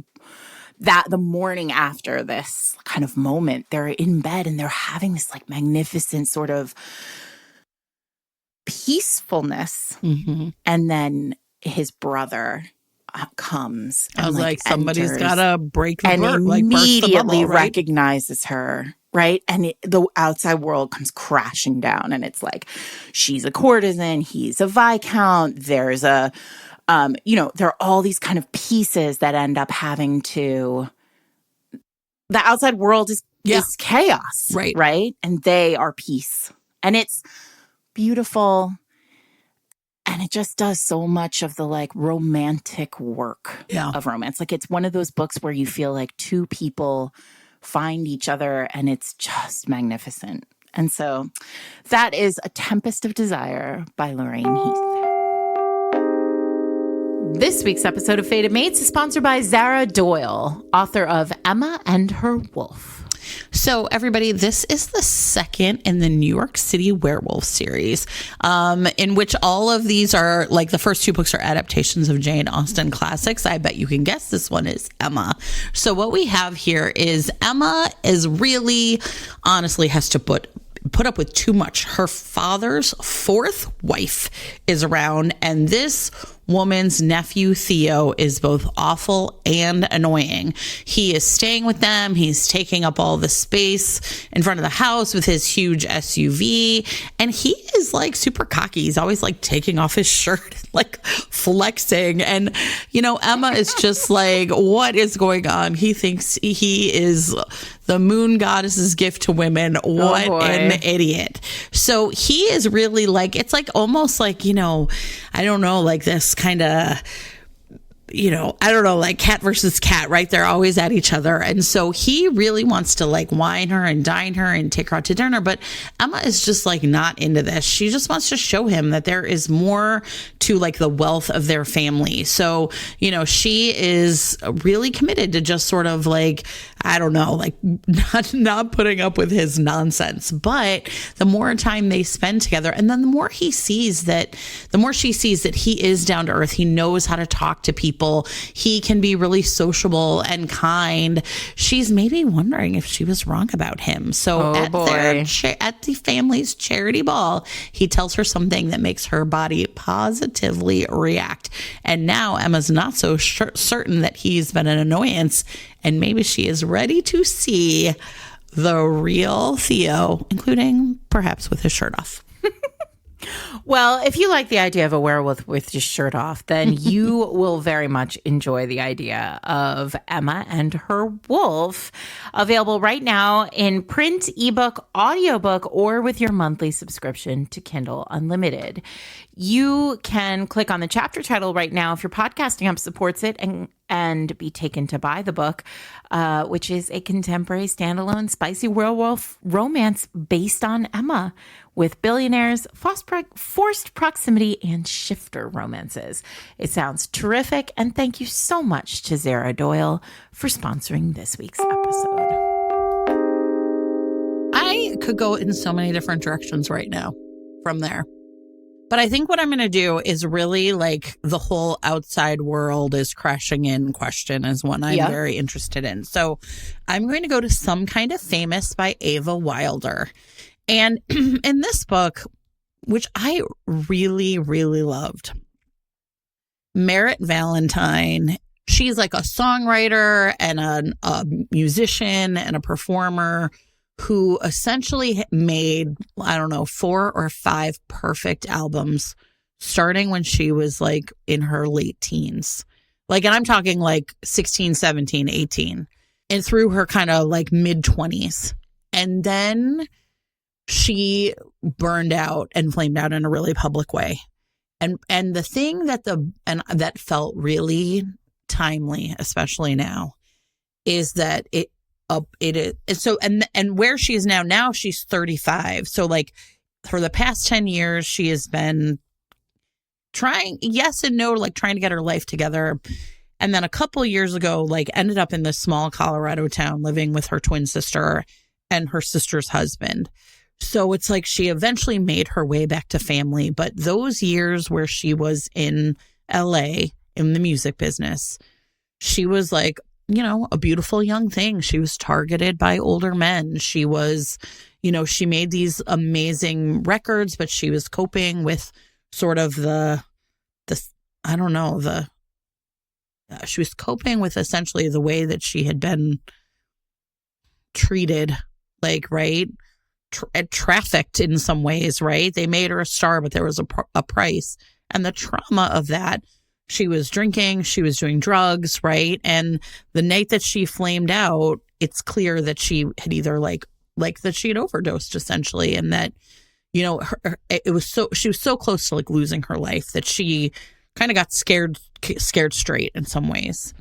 that, the morning after this kind of moment, they're in bed and they're having this like magnificent sort of peacefulness. Mm-hmm. And then his brother comes. I was like, somebody's enters got to break the and burst, like burst the immediately bubble, right? recognizes her. Right. And the outside world comes crashing down, and it's like, she's a courtesan, he's a viscount. There's there are all these kind of pieces that end up having to, the outside world is chaos. Right. Right. And they are peace. And it's beautiful. And it just does so much of the like romantic work of romance. Like, it's one of those books where you feel like two people find each other, and it's just magnificent. And so that is A Tempest of Desire by Lorraine Heath. This week's episode of Fated Mates is sponsored by Zara Doyle, author of Emma and Her Wolf. So everybody, this is the second in the New York City Werewolf series, in which all of these are like, the first two books are adaptations of Jane Austen classics. I bet you can guess this one is Emma. So what we have here is Emma is really, honestly, has to put up with too much. Her father's fourth wife is around, and this woman's nephew Theo is both awful and annoying. He is staying with them. He's taking up all the space in front of the house with his huge SUV, and he is like super cocky. He's always like taking off his shirt, like flexing. And Emma is just like, what is going on? He thinks he is the moon goddess's gift to women. What an idiot. So he is really like, it's like almost like, I don't know, like this kind of, I don't know, like cat versus cat, right? They're always at each other. And so he really wants to like wine her and dine her and take her out to dinner. But Emma is just like not into this. She just wants to show him that there is more to like the wealth of their family. So, she is really committed to just sort of like, I don't know, like not putting up with his nonsense. But the more time they spend together, and then the more she sees that he is down to earth, he knows how to talk to people, he can be really sociable and kind. She's maybe wondering if she was wrong about him. So at the family's charity ball, he tells her something that makes her body positively react. And now Emma's not so certain that he's been an annoyance, and maybe she is ready to see the real Theo, including perhaps with his shirt off. Well, if you like the idea of a werewolf with his shirt off, then you will very much enjoy the idea of Emma and Her Wolf, available right now in print, ebook, audiobook, or with your monthly subscription to Kindle Unlimited. You can click on the chapter title right now if your podcasting app supports it and be taken to buy the book, which is a contemporary standalone spicy werewolf romance based on Emma, with billionaires, forced proximity, and shifter romances. It sounds terrific, and thank you so much to Zara Doyle for sponsoring this week's episode. I could go in so many different directions right now from there. But I think what I'm going to do is really like the whole outside world is crashing in question is one I'm very interested in. So I'm going to go to Some Kind of Famous by Ava Wilder. And in this book, which I really, really loved, Merritt Valentine, she's like a songwriter and a musician and a performer who essentially made, I don't know, 4 or 5 perfect albums starting when she was like in her late teens. Like, and I'm talking like 16, 17, 18, and through her kind of like mid 20s. And then she burned out and flamed out in a really public way. And the thing that felt really timely, especially now, is that it is so, and where she is now she's 35. So like for the past 10 years, she has been trying, yes and no, like trying to get her life together. And then a couple of years ago, like ended up in this small Colorado town living with her twin sister and her sister's husband. So it's like she eventually made her way back to family. But those years where she was in LA in the music business, she was like, you know, a beautiful young thing. She was targeted by older men. She was, you know, she made these amazing records, but she was coping with sort of she was coping with essentially the way that she had been treated, like, right? Trafficked in some ways, right? They made her a star, but there was a price. And the trauma of that, she was drinking, she was doing drugs, right? And the night that she flamed out, it's clear that she had either like that she had overdosed essentially. And that, you know, she was so close to like losing her life that she kind of got scared straight in some ways.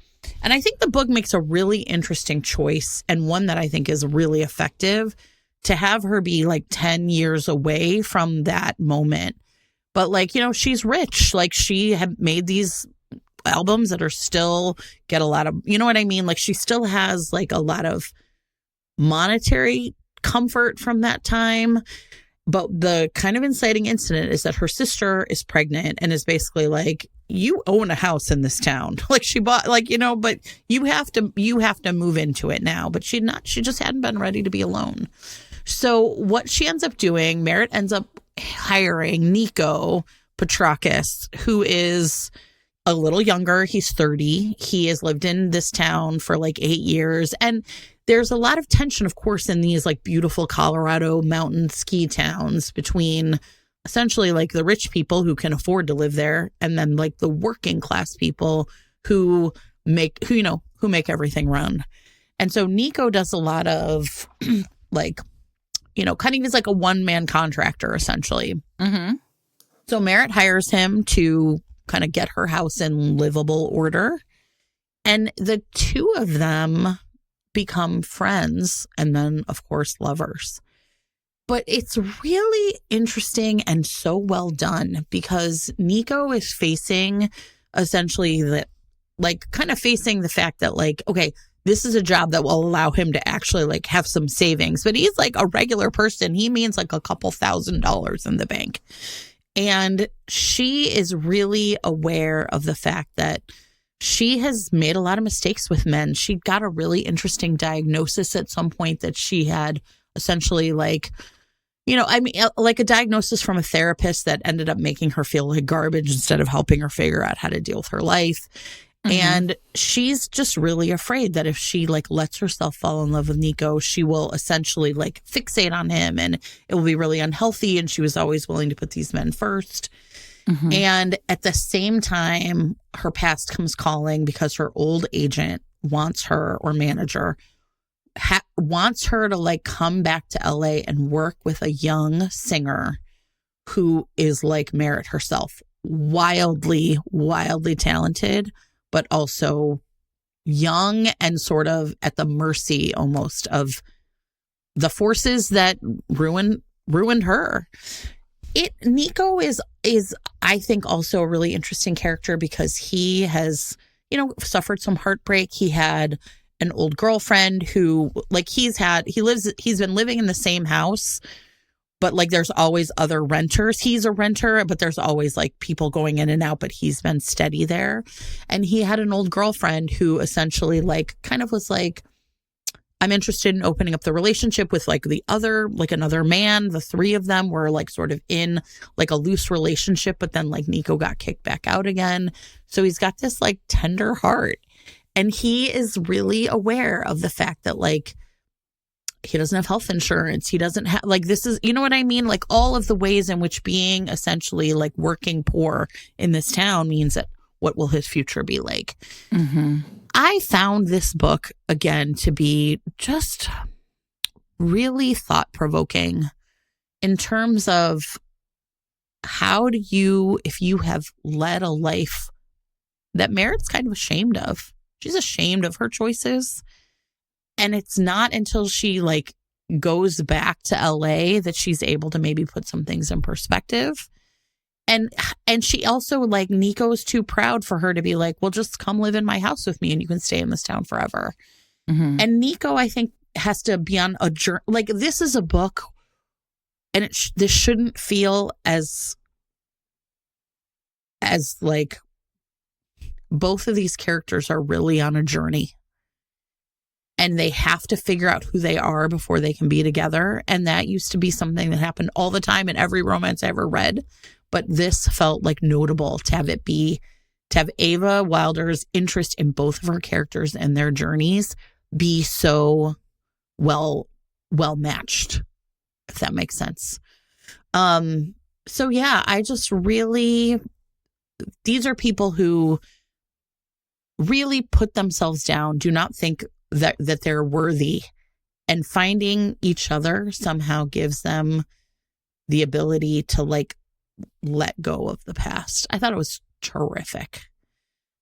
And I think the book makes a really interesting choice, and one that I think is really effective, to have her be like 10 years away from that moment. But like, you know, she's rich. Like she had made these albums that are still get a lot of, you know what I mean? Like she still has like a lot of monetary comfort from that time. But the kind of inciting incident is that her sister is pregnant and is basically like, you own a house in this town. Like she bought, like, you know, but you have to move into it now. But she just hadn't been ready to be alone. So what she ends up doing, Merritt ends up hiring Nico Petrakis, who is a little younger. He's 30. He has lived in this town for like 8 years. And there's a lot of tension, of course, in these like beautiful Colorado mountain ski towns between essentially like the rich people who can afford to live there and then like the working class people who make everything run. And so Nico does a lot of like, you know, kind of is like a one-man contractor, essentially. Mm-hmm. So Merritt hires him to kind of get her house in livable order. And the two of them become friends and then, of course, lovers. But it's really interesting and so well done because Nico is facing essentially facing the fact that like, okay, this is a job that will allow him to actually like have some savings, but he's like a regular person. He means like a couple $1,000s in the bank. And she is really aware of the fact that she has made a lot of mistakes with men. She got a really interesting diagnosis at some point that she had essentially like, you know, I mean, like a diagnosis from a therapist that ended up making her feel like garbage instead of helping her figure out how to deal with her life. And she's just really afraid that if she like lets herself fall in love with Nico, she will essentially like fixate on him and it will be really unhealthy. And she was always willing to put these men first. And at the same time, her past comes calling because her old agent wants her, or manager, wants her to like come back to LA and work with a young singer who is like Merritt herself. Wildly, wildly talented, but also young and sort of at the mercy almost of the forces that ruined her. Nico is I think also a really interesting character because he has, suffered some heartbreak. He had an old girlfriend who like he's been living in the same house, but like there's always other renters. He's a renter, but there's always like people going in and out, but he's been steady there. And he had an old girlfriend who essentially like kind of was like, I'm interested in opening up the relationship with like another man. The three of them were like sort of in like a loose relationship, but then like Nico got kicked back out again. So he's got this like tender heart, and he is really aware of the fact that like he doesn't have health insurance. He doesn't have like, this is, you know what I mean? Like all of the ways in which being essentially like working poor in this town means that what will his future be like? I found this book, again, to be just really thought-provoking in terms of how do you, if you have led a life that Merritt's kind of ashamed of. She's ashamed of her choices. And it's not until she like goes back to LA that she's able to maybe put some things in perspective. And she also like Nico's too proud for her to be like, well, just come live in my house with me and you can stay in this town forever. And Nico, I think, has to be on a journey. Like this is a book, and this shouldn't feel as like both of these characters are really on a journey. And they have to figure out who they are before they can be together. And that used to be something that happened all the time in every romance I ever read. But this felt like notable to have Ava Wilder's interest in both of her characters and their journeys be so well matched, if that makes sense. So yeah, I just really, these are people who really put themselves down, do not think that they're worthy, and finding each other somehow gives them the ability to like let go of the past. I thought it was terrific.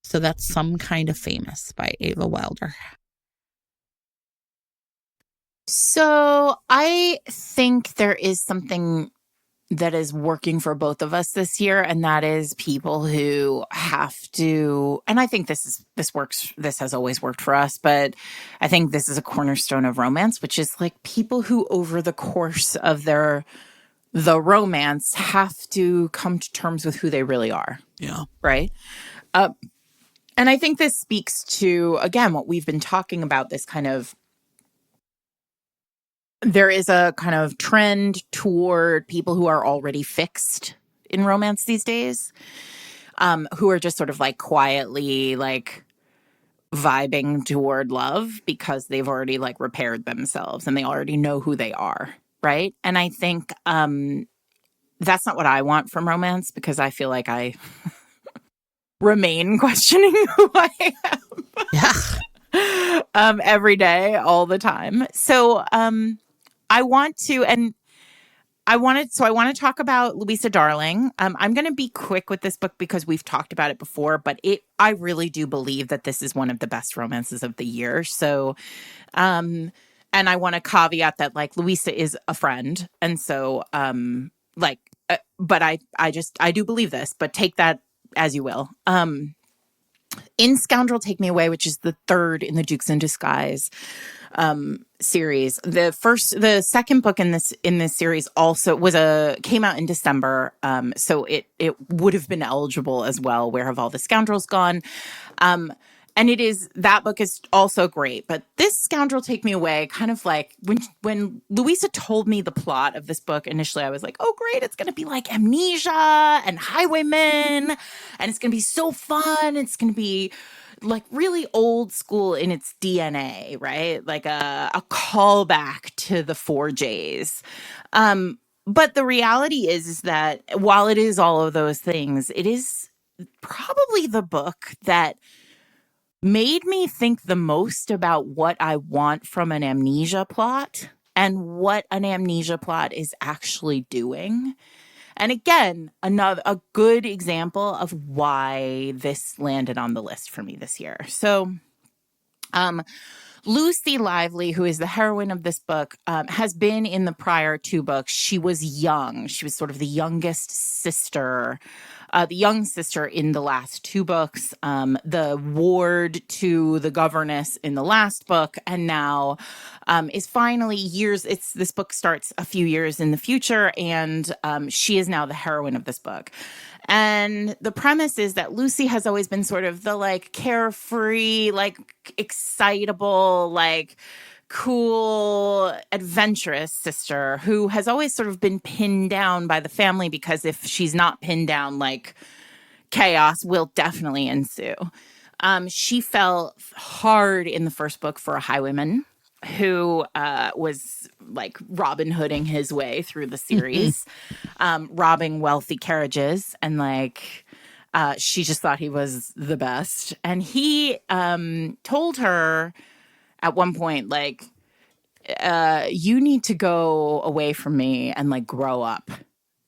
So that's Some Kind of Famous by Ava Wilder. So I think there is something that is working for both of us this year, and that is people who have to, and I think this has always worked for us, but I think this is a cornerstone of romance, which is like people who over the course of the romance have to come to terms with who they really are. Yeah. Right? And I think this speaks to, again, what we've been talking about, this kind of, there is a kind of trend toward people who are already fixed in romance these days, who are just sort of like quietly like vibing toward love because they've already like repaired themselves and they already know who they are. Right. And I think that's not what I want from romance, because I feel like I remain questioning who I am. Yeah. Every day, all the time. So I want to talk about Louisa Darling. I'm going to be quick with this book because we've talked about it before, but I really do believe that this is one of the best romances of the year. So, and I want to caveat that like Louisa is a friend. And so, but I do believe this, but take that as you will. In Scoundrel Take Me Away, which is the third in the Dukes in Disguise series. The second book in this series also came out in December. So it would have been eligible as well. Where Have All the Scoundrels Gone? And that book is also great, but this Scoundrel Take Me Away, kind of like when Louisa told me the plot of this book, initially I was like, oh great, it's going to be like Amnesia and Highwaymen, and it's going to be so fun. It's going to be, like really old school in its DNA, right? Like a callback to the 4Js. But the reality is that while it is all of those things, it is probably the book that made me think the most about what I want from an amnesia plot and what an amnesia plot is actually doing. And again, a good example of why this landed on the list for me this year. So, Lucy Lively, who is the heroine of this book, has been in the prior 2 books. She was young. She was sort of the youngest sister, the young sister in the last 2 books, the ward to the governess in the last book, and now is finally this book starts a few years in the future, and she is now the heroine of this book. And the premise is that Lucy has always been sort of the like carefree, like excitable, like cool, adventurous sister who has always sort of been pinned down by the family, because if she's not pinned down, like chaos will definitely ensue. She fell hard in the first book for a highwayman who was like Robin Hooding his way through the series, robbing wealthy carriages, and like she just thought he was the best. And he told her at one point, like, you need to go away from me and like grow up.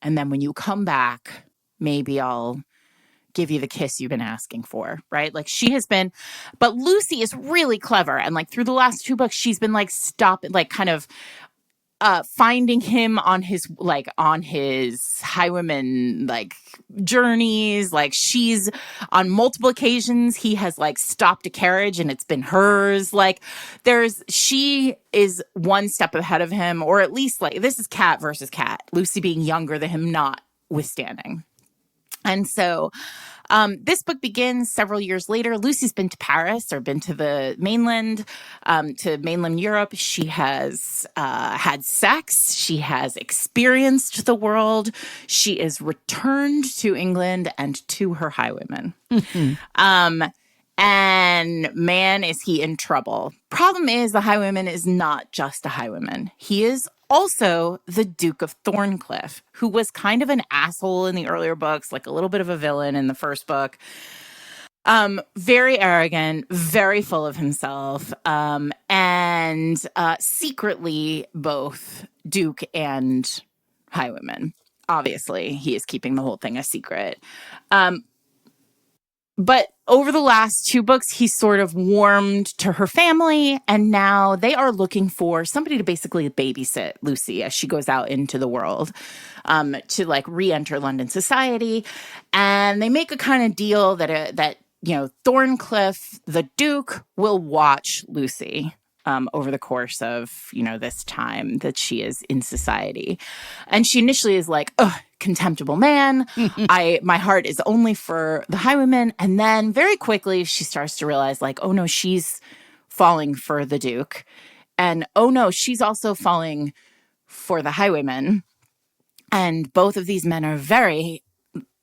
And then when you come back, maybe I'll give you the kiss you've been asking for, right? Like she has been, but Lucy is really clever. And like through the last 2 books, she's been like kind of finding him on his highwayman like journeys. Like she's on multiple occasions, he has like stopped a carriage and it's been hers. Like she is one step ahead of him, or at least like this is cat versus cat, Lucy being younger than him notwithstanding. And so this book begins several years later. Lucy's been to Paris, or been to the mainland, to mainland Europe. She has had sex. She has experienced the world. She is returned to England and to her highwayman. And man, is he in trouble. Problem is, the highwayman is not just a highwayman. He is also the Duke of Thorncliffe, who was kind of an asshole in the earlier books, like a little bit of a villain in the first book. Very arrogant, very full of himself, and secretly both Duke and highwayman. Obviously, he is keeping the whole thing a secret. But over the last 2 books, he's sort of warmed to her family, and now they are looking for somebody to basically babysit Lucy as she goes out into the world, to like re-enter London society. And they make a kind of deal that Thorncliffe, the Duke, will watch Lucy over the course of, this time that she is in society. And she initially is like, ugh, contemptible man. My heart is only for the highwayman. And then very quickly she starts to realize, like, oh no, she's falling for the Duke. And oh no, she's also falling for the highwayman. And both of these men are very,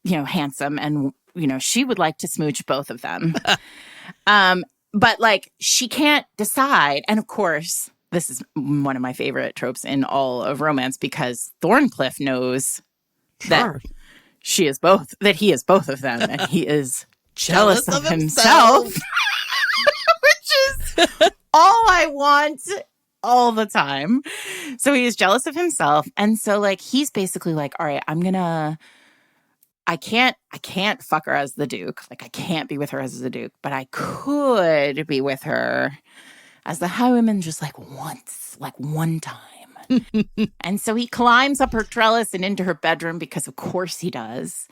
handsome. And, she would like to smooch both of them. But like, she can't decide. And of course, this is one of my favorite tropes in all of romance, because Thorncliffe knows that he is both of them, and he is jealous of himself. Which is all I want all the time. So he is jealous of himself. And so like, he's basically like, all right, I can't fuck her as the Duke. Like, I can't be with her as the Duke, but I could be with her as the highwayman just like once, like one time. And so he climbs up her trellis and into her bedroom, because of course he does.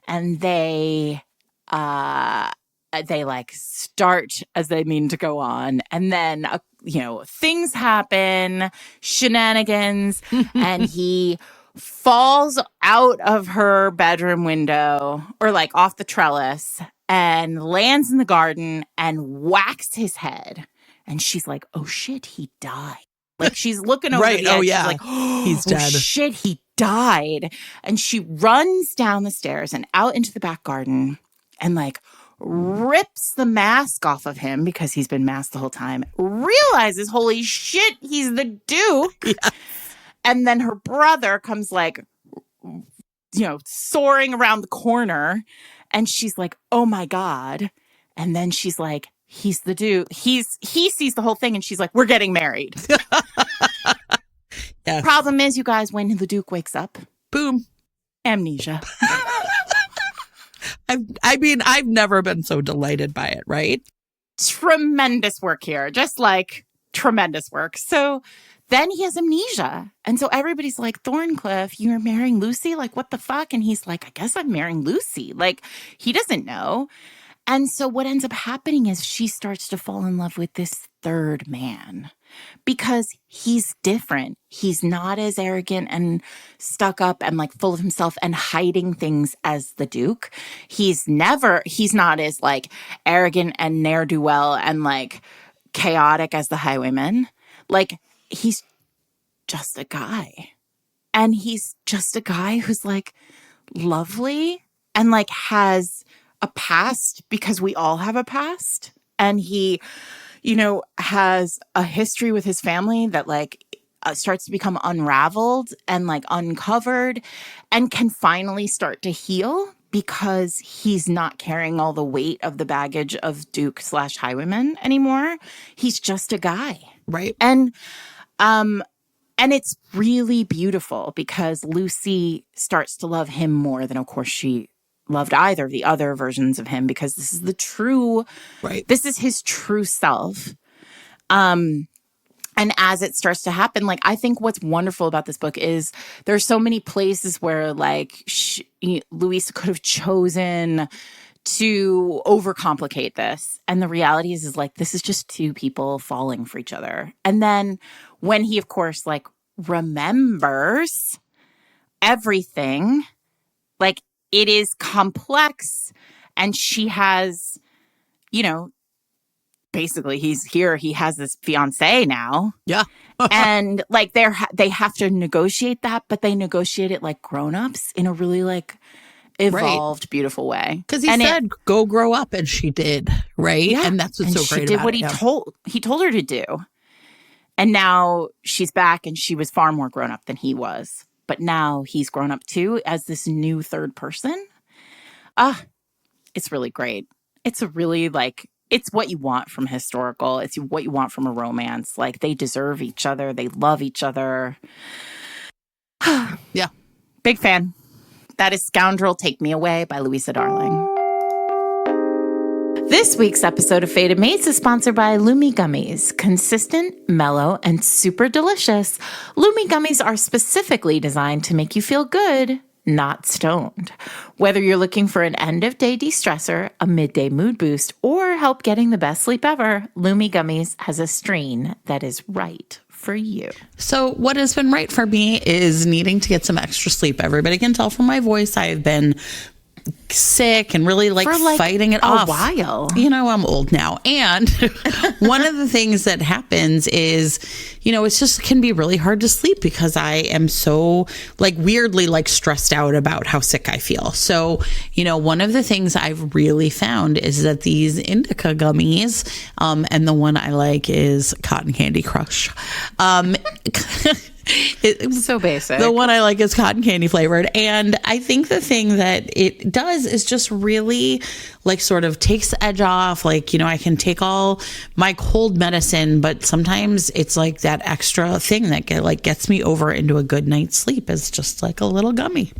And they like start as they mean to go on. And then, things happen, shenanigans, and he falls out of her bedroom window, or like off the trellis, and lands in the garden and whacks his head. And she's like, oh shit, he died. Like she's looking over the edge. Oh yeah, she's like, oh, he's dead. Shit, he died. And she runs down the stairs and out into the back garden and like rips the mask off of him because he's been masked the whole time, realizes, holy shit, he's the Duke. Yeah. And then her brother comes like, soaring around the corner. And she's like, oh my God. And then she's like, he's the Duke. He sees the whole thing and she's like, we're getting married. Yes. Problem is, you guys, when the Duke wakes up, Boom. amnesia. I've never been so delighted by it, right? Tremendous work here. Just like tremendous work. So then he has amnesia. And so everybody's like, Thorncliffe, you're marrying Lucy? Like, what the fuck? And he's like, I guess I'm marrying Lucy. Like, he doesn't know. And so what ends up happening is she starts to fall in love with this third man because he's different. He's not as arrogant and stuck up and like full of himself and hiding things as the Duke. He's not as like arrogant and ne'er-do-well and like chaotic as the Highwayman. Like, he's just a guy. And he's just a guy who's like lovely and like has a past because we all have a past. And he, has a history with his family that like starts to become unraveled and like uncovered and can finally start to heal because he's not carrying all the weight of the baggage of Duke / Highwayman anymore. He's just a guy. Right. And it's really beautiful because Lucy starts to love him more than, of course, she loved either of the other versions of him because this is this is his true self. And as it starts to happen, like, I think what's wonderful about this book is there's so many places where like Louisa could have chosen to overcomplicate this. And the reality is like, this is just two people falling for each other. And then when he, of course, like remembers everything, like it is complex and she has, basically he's here. He has this fiance now. Yeah. And like they have to negotiate that, but they negotiate it like grownups in a really like evolved, beautiful way. Because he said, go grow up. And she did. Right. Yeah. And that's what's so great she did about what it. he told her to do. And now she's back and she was far more grown up than he was. But now he's grown up too as this new third person. It's really great. It's a really like, it's what you want from historical. It's what you want from a romance. Like they deserve each other. They love each other. Yeah. Big fan. That is Scoundrel Take Me Away by Louisa Darling. This week's episode of Fated Mates is sponsored by Lumi Gummies. Consistent, mellow, and super delicious, Lumi Gummies are specifically designed to make you feel good, not stoned. Whether you're looking for an end-of-day de-stressor, a midday mood boost, or help getting the best sleep ever, Lumi Gummies has a strain that is right for you. So what has been right for me is needing to get some extra sleep. Everybody can tell from my voice I've been sick and really like fighting it off. A while. I'm old now. And one of the things that happens is, it's just can be really hard to sleep because I am so like weirdly like stressed out about how sick I feel. So, one of the things I've really found is that these indica gummies, and the one I like is Cotton Candy Crush. It's so basic. The one I like is cotton candy flavored. And I think the thing that it does is just really like sort of takes the edge off. Like, I can take all my cold medicine, but sometimes it's like that extra thing that gets me over into a good night's sleep is just like a little gummy.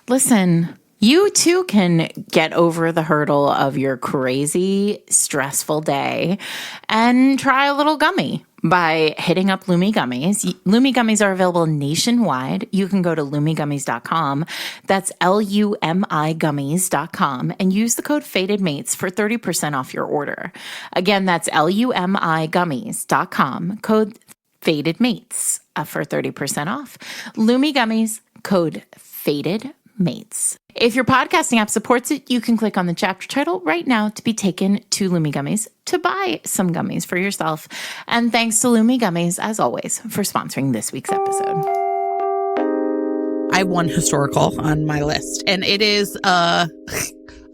Listen, you too can get over the hurdle of your crazy, stressful day and try a little gummy by hitting up Lumi Gummies. Lumi Gummies are available nationwide. You can go to lumigummies.com. That's LUMI gummies.com and use the code FATEDMATES for 30% off your order. Again, that's LUMI gummies.com, code FATEDMATES for 30% off. Lumi Gummies, code FATEDMATES. If your podcasting app supports it, you can click on the chapter title right now to be taken to Lumi Gummies to buy some gummies for yourself. And thanks to Lumi Gummies, as always, for sponsoring this week's episode. I have one historical on my list, and it is a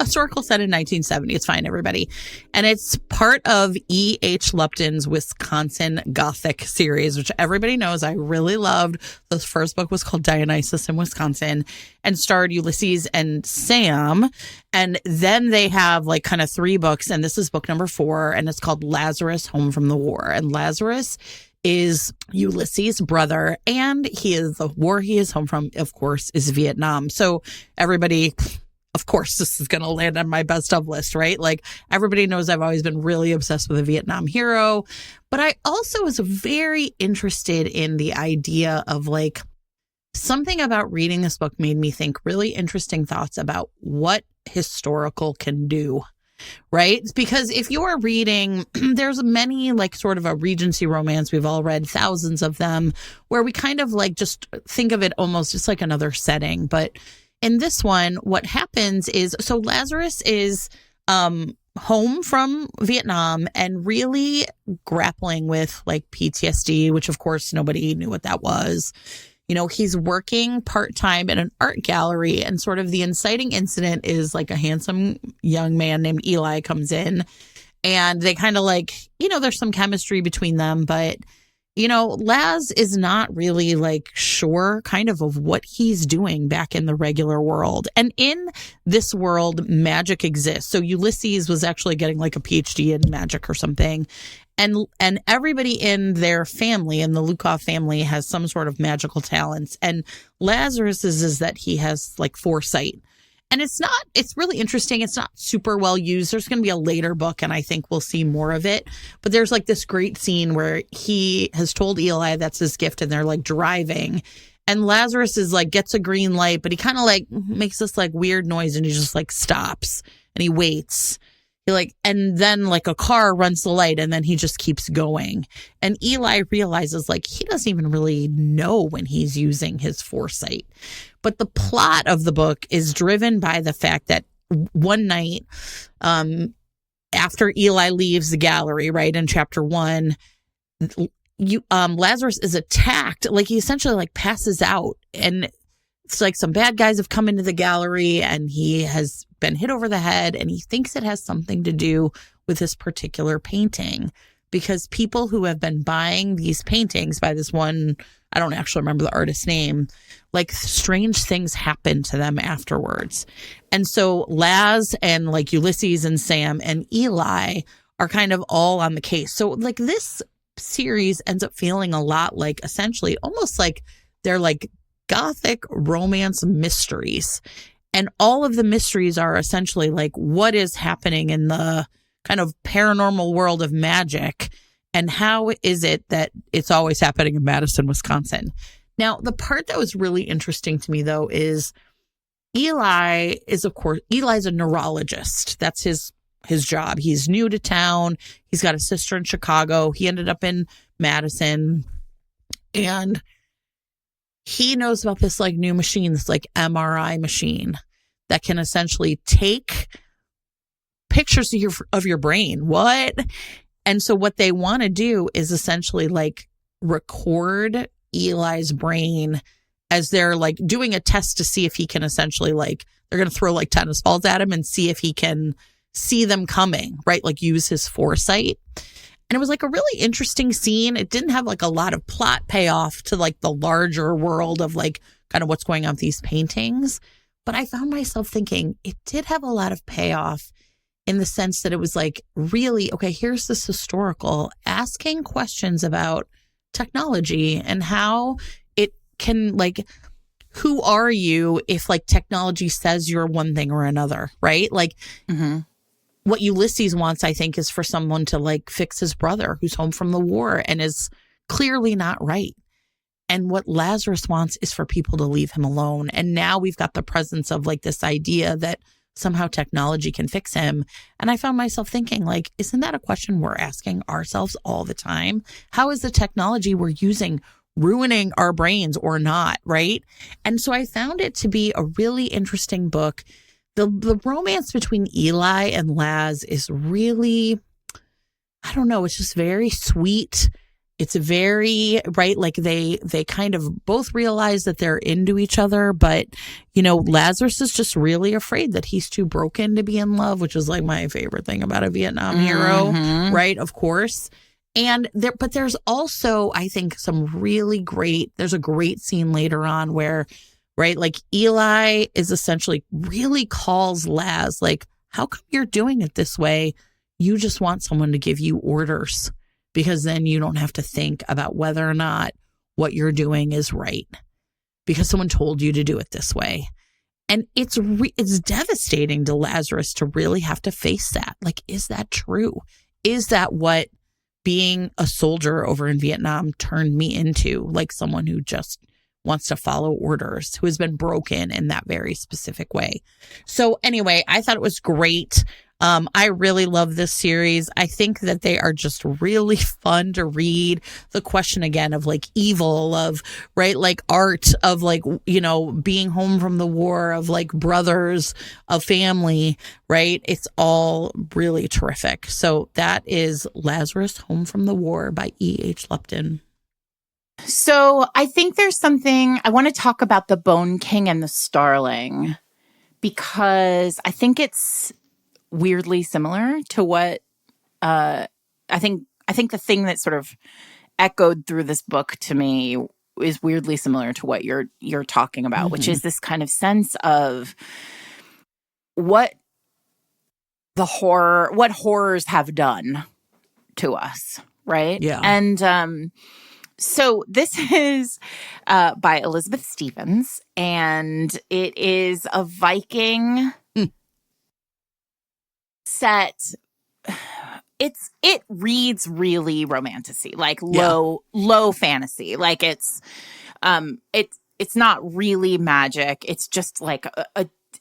historical set in 1970. It's fine, everybody. And it's part of E.H. Lupton's Wisconsin Gothic series, which everybody knows I really loved. The first book was called Dionysus in Wisconsin and starred Ulysses and Sam. And then they have like kind of 3 books, and this is book number 4, and it's called Lazarus Home from the War. And Lazarus is Ulysses' brother, and the war he is home from, of course, is Vietnam. So everybody, of course, this is going to land on my best of list, right? Like everybody knows I've always been really obsessed with a Vietnam hero, but I also was very interested in the idea of like something about reading this book made me think really interesting thoughts about what historical can do. Right? Because if you're reading, there's many like sort of a Regency romance. We've all read thousands of them where we kind of like just think of it almost just like another setting. But in this one, what happens is, so Lazarus is home from Vietnam and really grappling with like PTSD, which of course nobody knew what that was. You know, he's working part-time at an art gallery, and sort of the inciting incident is like a handsome young man named Eli comes in, and they kind of like, you know, there's some chemistry between them, but, you know, Laz is not really like sure kind of what he's doing back in the regular world. And in this world, magic exists. So Ulysses was actually getting like a PhD in magic or something. And everybody in their family, in the Lukov family, has some sort of magical talents. And Lazarus is that he has like foresight. And it's really interesting. It's not super well used. There's going to be a later book, and I think we'll see more of it. But there's like this great scene where he has told Eli that's his gift, and they're like driving. And Lazarus is like, gets a green light, but he kind of like makes this like weird noise, and he just like stops and he waits. And then like a car runs the light, and then he just keeps going. And Eli realizes like he doesn't even really know when he's using his foresight. But the plot of the book is driven by the fact that one night, after Eli leaves the gallery, right, in chapter 1, Lazarus is attacked. Like he essentially like passes out, and it's like some bad guys have come into the gallery, and he has been hit over the head, and he thinks it has something to do with this particular painting, because people who have been buying these paintings by this one, I don't actually remember the artist's name, like strange things happen to them afterwards. And so Laz and like Ulysses and Sam and Eli are kind of all on the case. So like this series ends up feeling a lot like essentially almost like they're like Gothic romance mysteries. And all of the mysteries are essentially like what is happening in the kind of paranormal world of magic, and how is it that it's always happening in Madison, Wisconsin. Now, the part that was really interesting to me, though, is Eli's a neurologist. That's his job. He's new to town. He's got a sister in Chicago. He ended up in Madison, and he knows about this like new machine, this like MRI machine that can essentially take pictures of your brain. What? And so what they want to do is essentially like record Eli's brain as they're like doing a test to see if he can essentially like, they're going to throw like tennis balls at him and see if he can see them coming, right? Like use his foresight. And it was like a really interesting scene. It didn't have like a lot of plot payoff to like the larger world of like kind of what's going on with these paintings. But I found myself thinking it did have a lot of payoff in the sense that it was like really, okay, here's this historical asking questions about technology and how it can like, who are you if like technology says you're one thing or another, right? Like, what Ulysses wants, I think, is for someone to like fix his brother who's home from the war and is clearly not right. And what Lazarus wants is for people to leave him alone. And now we've got the presence of like this idea that somehow technology can fix him. And I found myself thinking like, isn't that a question we're asking ourselves all the time? How is the technology we're using ruining our brains or not, right? And so I found it to be a really interesting book. The romance between Eli and Laz is really, I don't know, it's just very sweet. It's very, right, like they kind of both realize that they're into each other, but, you know, Lazarus is just really afraid that he's too broken to be in love, which is like my favorite thing about a Vietnam hero, right? Of course. And but there's also, I think, there's a great scene later on where, right, like Eli is essentially really calls Laz, like, how come you're doing it this way? You just want someone to give you orders, because then you don't have to think about whether or not what you're doing is right, because someone told you to do it this way. And it's devastating to Lazarus to really have to face that. Like, is that true? Is that what being a soldier over in Vietnam turned me into? Like someone who just wants to follow orders, who has been broken in that very specific way. So anyway, I thought it was great. I really love this series. I think that they are just really fun to read. The question again of like evil, of, right, like art, of like, you know, being home from the war, of like brothers, of family, right? It's all really terrific. So that is Lazarus Home from the War by E.H. Lupton. So I think there's something I want to talk about the Bone King and the Starling, because I think it's weirdly similar to what I think the thing that sort of echoed through this book to me is weirdly similar to what you're talking about, which is this kind of sense of what horrors have done to us, right? Yeah. And so this is by Elizabeth Stevens, and it is a Viking set. It reads really romantasy, like low fantasy. Like it's not really magic. It's just like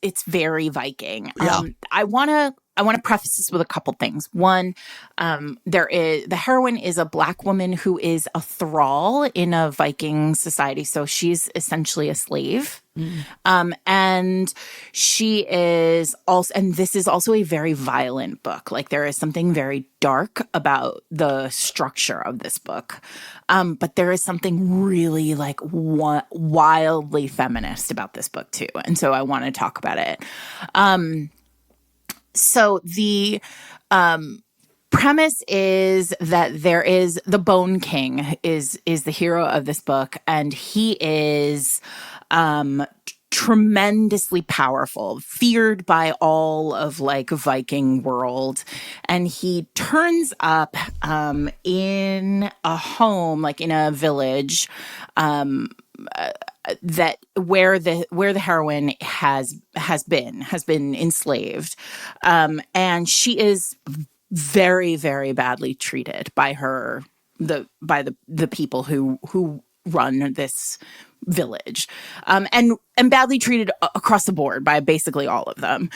it's very Viking. Yeah. I want to preface this with a couple things. One, the heroine is a Black woman who is a thrall in a Viking society, so she's essentially a slave. And she is also, and this is also a very violent book. Like there is something very dark about the structure of this book. But there is something really like wildly feminist about this book too. And so I want to talk about it. So the premise is that there is the Bone King is the hero of this book, and he is tremendously powerful, feared by all of like Viking world, and he turns up in a home, like in a village, that where the heroine has been enslaved, and she is very, very badly treated by the people who run this village, and badly treated across the board by basically all of them.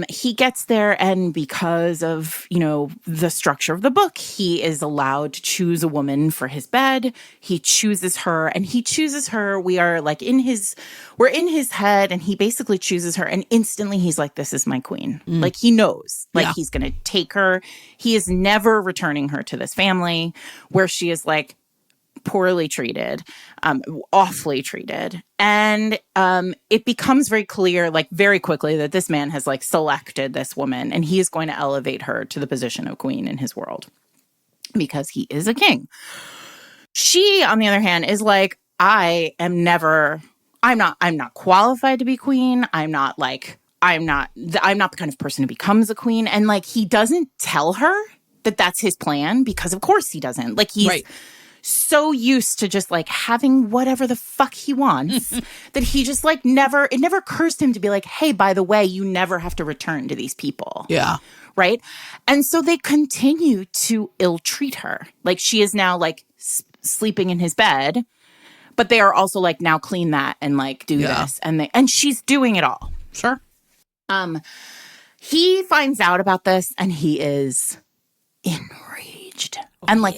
He gets there, and because of, you know, the structure of the book, he is allowed to choose a woman for his bed. He chooses her, and he chooses her. We're in his head, and he basically chooses her, and instantly he's like, this is my queen. Like he knows, like he's going to take her. He is never returning her to this family where she is like poorly treated, awfully treated. And it becomes very clear, like very quickly, that this man has like selected this woman, and he is going to elevate her to the position of queen in his world because he is a king. She, on the other hand, is like, I'm not qualified to be queen. I'm not the kind of person who becomes a queen. And like, he doesn't tell her that that's his plan, because of course he doesn't. Like he's so used to just like having whatever the fuck he wants that he just like it never occurs to him to be like, hey, by the way, you never have to return to these people. Yeah. Right. And so they continue to ill-treat her. Like she is now like sleeping in his bed, but they are also like, now clean that and like do this. And she's doing it all. Sure. He finds out about this, and he is enraged. And like,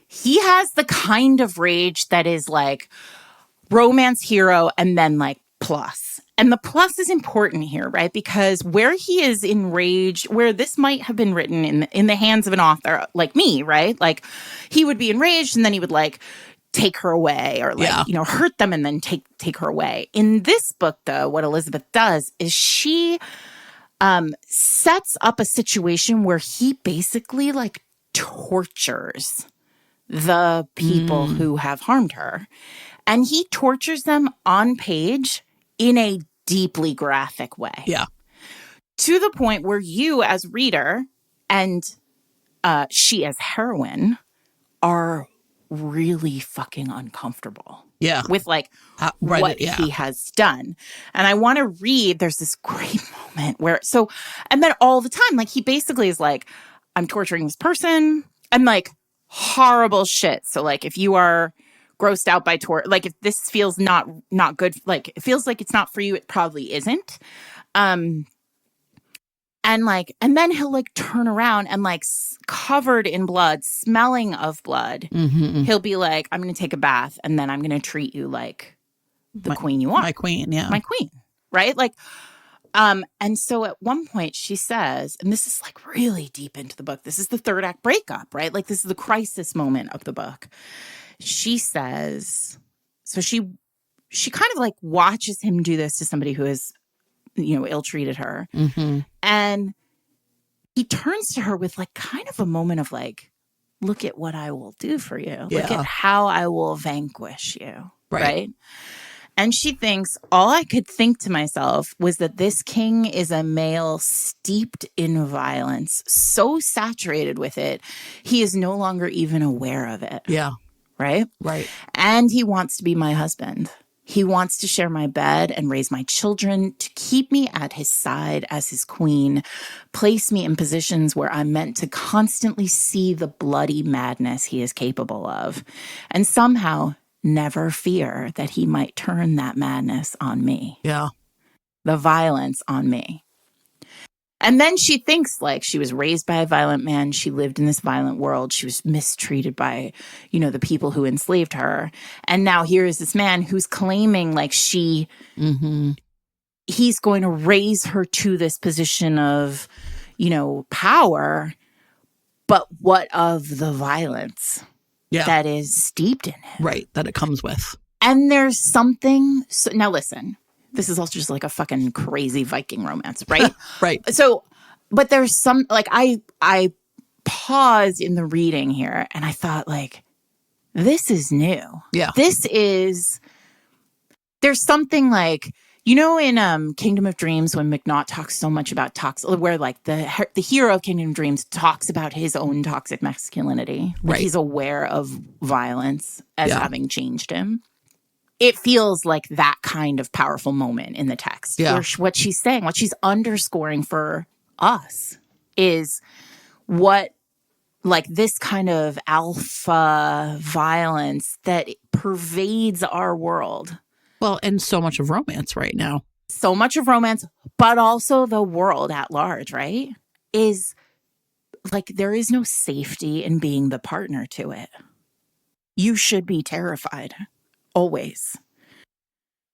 he has the kind of rage that is like romance hero and then like plus. And the plus is important here, right? Because where he is enraged, where this might have been written in the hands of an author like me, right? Like he would be enraged and then he would like take her away or like, hurt them and then take her away. In this book, though, what Elizabeth does is she sets up a situation where he basically like tortures the people who have harmed her. And he tortures them on page in a deeply graphic way. Yeah. To the point where you as reader and she as heroine are really fucking uncomfortable. Yeah. With like what he has done. And I want to read, there's this great moment where, and then all the time, like he basically is like, I'm torturing this person and like horrible shit. So like if you are grossed out by like if this feels not good, like it feels like it's not for you, it probably isn't. And then he'll like turn around and like covered in blood, smelling of blood. He'll be like, I'm going to take a bath and then I'm going to treat you like the queen you are. My queen. Yeah. My queen. Right. Like, and so at one point she says, and this is like really deep into the book. This is the third act breakup, right? Like this is the crisis moment of the book. She says, so she kind of like watches him do this to somebody who has, ill-treated her. And he turns to her with like kind of a moment of like, look at what I will do for you. Yeah. Look at how I will vanquish you. Right. And she thinks, all I could think to myself was that this king is a male steeped in violence, so saturated with it, he is no longer even aware of it. Yeah. Right? Right. And he wants to be my husband. He wants to share my bed and raise my children, to keep me at his side as his queen, place me in positions where I'm meant to constantly see the bloody madness he is capable of, and somehow never fear that he might turn that madness on me. Yeah. The violence on me. And then she thinks like she was raised by a violent man. She lived in this violent world. She was mistreated by, the people who enslaved her. And now here is this man who's claiming like he's going to raise her to this position of, power. But what of the violence that is steeped in it? Right. That it comes with. And there's something. So, now listen. This is also just like a fucking crazy Viking romance, right? Right. So, but there's some, like, I paused in the reading here and I thought, like, this is new. Yeah. There's something like, in Kingdom of Dreams, when McNaught talks so much about where like the hero of Kingdom of Dreams talks about his own toxic masculinity. Like, he's aware of violence as having changed him. It feels like that kind of powerful moment in the text. Yeah. Where what she's saying, what she's underscoring for us is what, like, this kind of alpha violence that pervades our world. Well, and so much of romance right now. So much of romance, but also the world at large, right? Is like, there is no safety in being the partner to it. You should be terrified. Always.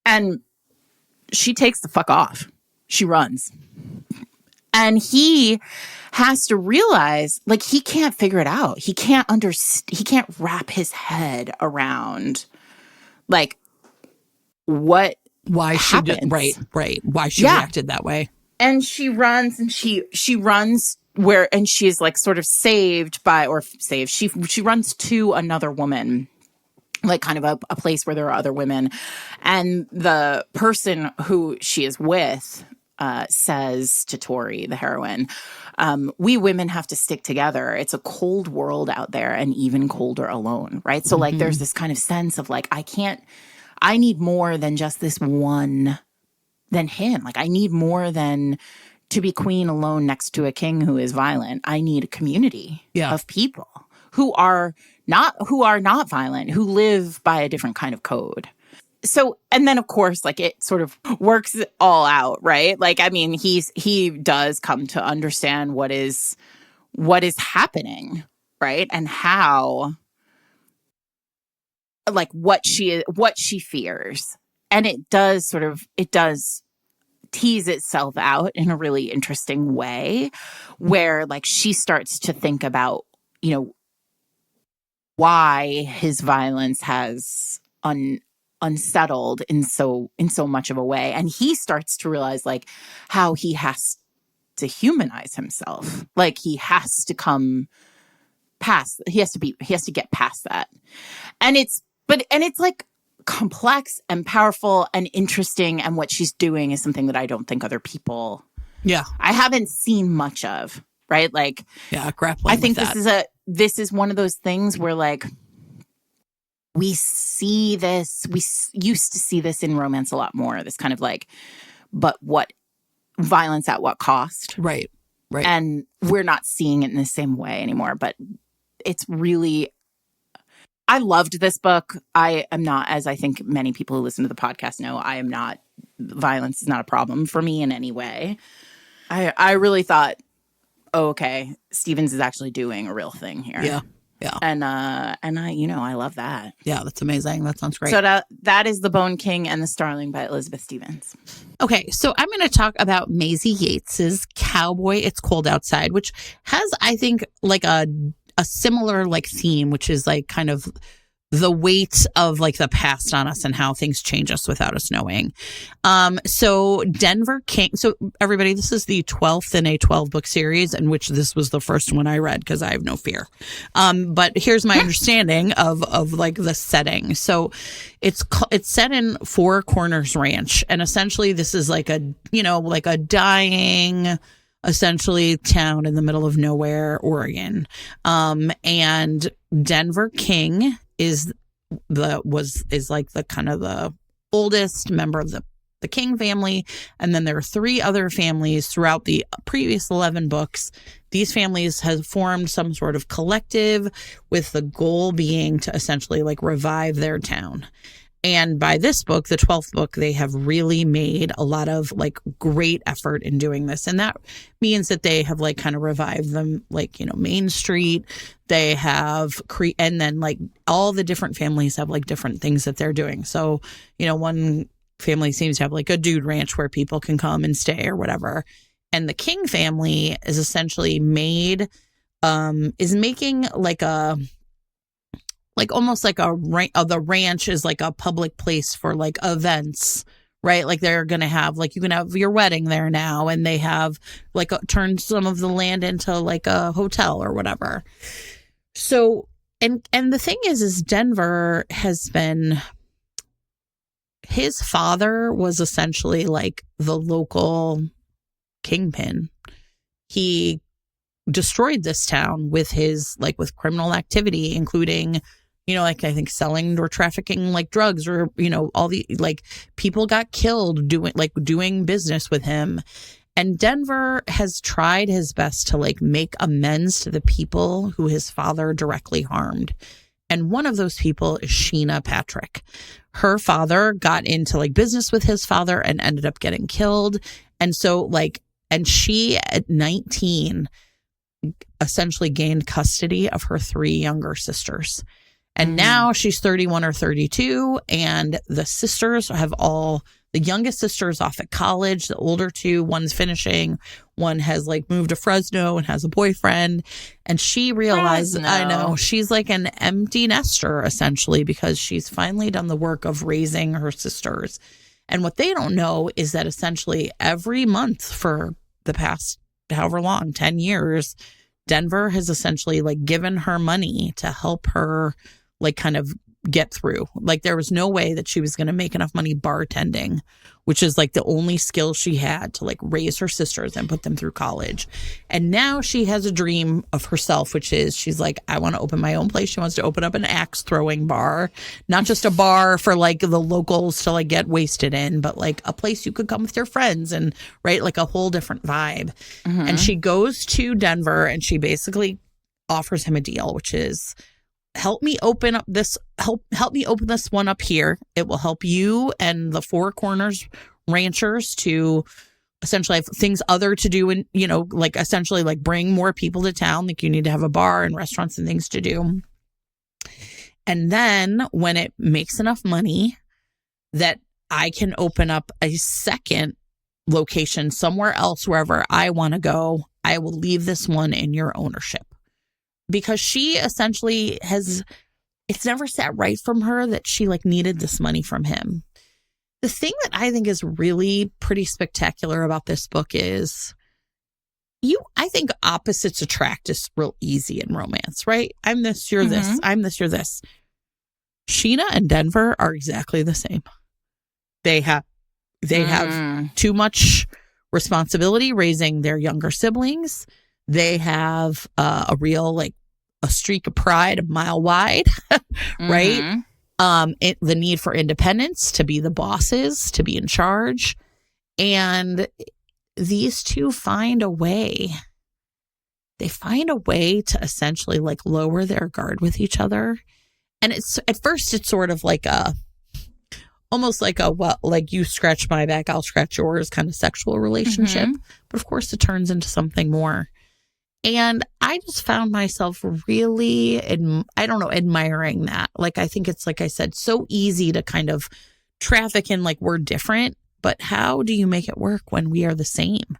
And she takes the fuck off. She runs. And he has to realize, like, he can't figure it out. He can't wrap his head around, like, why she did, right. Why she reacted that way. And she runs and she runs and she's like sort of she runs to another woman, like kind of a place where there are other women. And the person who she is with says to Tori, the heroine, we women have to stick together. It's a cold world out there, and even colder alone, right? So like there's this kind of sense of like, I need more than just this one, than him. Like, I need more than to be queen alone next to a king who is violent. I need a community of people who are not violent, who live by a different kind of code. So, and then of course, like, it sort of works it all out, right? Like, I mean, he does come to understand what is happening, right? And how, like, what she fears. And it does tease itself out in a really interesting way where like she starts to think about, why his violence has unsettled in so much of a way. And he starts to realize like how he has to humanize himself. Like he has to he has to get past that. And it's like complex and powerful and interesting. And what she's doing is something that I don't think other people, I haven't seen much of, right? Like, grappling. I think with that. this is one of those things where like we used to see this in romance a lot more. This kind of like, but what violence at what cost? Right. And we're not seeing it in the same way anymore. But it's really, I loved this book. I am not, as I think many people who listen to the podcast know, violence is not a problem for me in any way. I really thought, oh, okay, Stevens is actually doing a real thing here. Yeah. And I love that. Yeah, that's amazing. That sounds great. So that is The Bone King and the Starling by Elizabeth Stevens. Okay, so I'm going to talk about Maisie Yates's Cowboy, It's Cold Outside, which has, I think, like a similar like theme, which is like kind of the weight of like the past on us and how things change us without us knowing. So Denver King. So everybody, this is the 12th in a 12 book series, in which this was the first one I read because I have no fear. But here's my understanding of like the setting. So it's set in Four Corners Ranch, and essentially this is like a dying, essentially town in the middle of nowhere, Oregon. And Denver King is like the kind of the oldest member of the King family. And then there are three other families throughout the previous 11 books. These families have formed some sort of collective with the goal being to essentially like revive their town. And by this book, the 12th book, they have really made a lot of like great effort in doing this. And that means that they have like kind of revived them, like, Main Street. They have and then like all the different families have like different things that they're doing. So, one family seems to have like a dude ranch where people can come and stay or whatever. And the King family is essentially making like almost like the ranch is like a public place for like events, right? Like they're going to have like, you can have your wedding there now, and they have like turned some of the land into like a hotel or whatever. So, and the thing is Denver has been, his father was essentially like the local kingpin. He destroyed this town with with criminal activity, including, like I think selling or trafficking like drugs, or, all the like people got killed doing business with him. And Denver has tried his best to like make amends to the people who his father directly harmed. And one of those people is Sheena Patrick. Her father got into like business with his father and ended up getting killed. And so and she at 19 essentially gained custody of her three younger sisters. And now she's 31 or 32, and the sisters the youngest sister is off at college. The older two, one's finishing, one has like moved to Fresno and has a boyfriend. And she realized, I know, she's like an empty nester essentially, because she's finally done the work of raising her sisters. And what they don't know is that essentially every month for the past however long, 10 years, Denver has essentially like given her money to help her like kind of get through. Like there was no way that she was going to make enough money bartending, which is like the only skill she had to like raise her sisters and put them through college. And now she has a dream of herself, which is she's like, I want to open my own place. She wants to open up an axe throwing bar, not just a bar for like the locals to like get wasted in, but like a place you could come with your friends and like a whole different vibe. Mm-hmm. And she goes to Denver and she basically offers him a deal, which is, help me open this one up here. It will help you and the Four Corners ranchers to essentially have things other to do, and like essentially like bring more people to town. Like you need to have a bar and restaurants and things to do. And then when it makes enough money that I can open up a second location somewhere else, wherever I want to go. I will leave this one in your ownership. Because she essentially it's never sat right from her that she like needed this money from him. The thing that I think is really pretty spectacular about this book is I think opposites attract is real easy in romance, right? I'm this, you're this. I'm this, you're this. Sheena and Denver are exactly the same. They have too much responsibility raising their younger siblings. They have a real like a streak of pride a mile wide, right? The need for independence, to be the bosses, to be in charge. And these two find a way. They find a way to essentially like lower their guard with each other. And it's at first it's sort of like almost like like you scratch my back, I'll scratch yours kind of sexual relationship. But of course it turns into something more. And I just found myself really, admiring that. Like, I think it's, like I said, so easy to kind of traffic in like we're different, but how do you make it work when we are the same?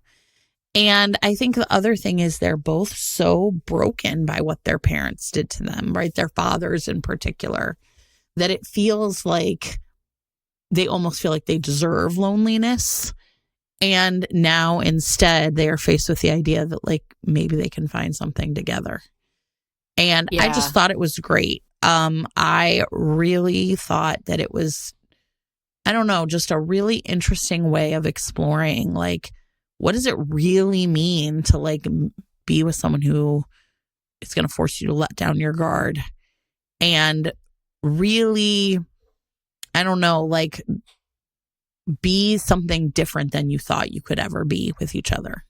And I think the other thing is they're both so broken by what their parents did to them, right? Their fathers in particular, that it feels like they almost feel like they deserve loneliness. And now instead they are faced with the idea that like maybe they can find something together. And I just thought it was great. I really thought that it was, I don't know, just a really interesting way of exploring like, what does it really mean to like be with someone who is going to force you to let down your guard and really, I don't know, like be something different than you thought you could ever be with each other.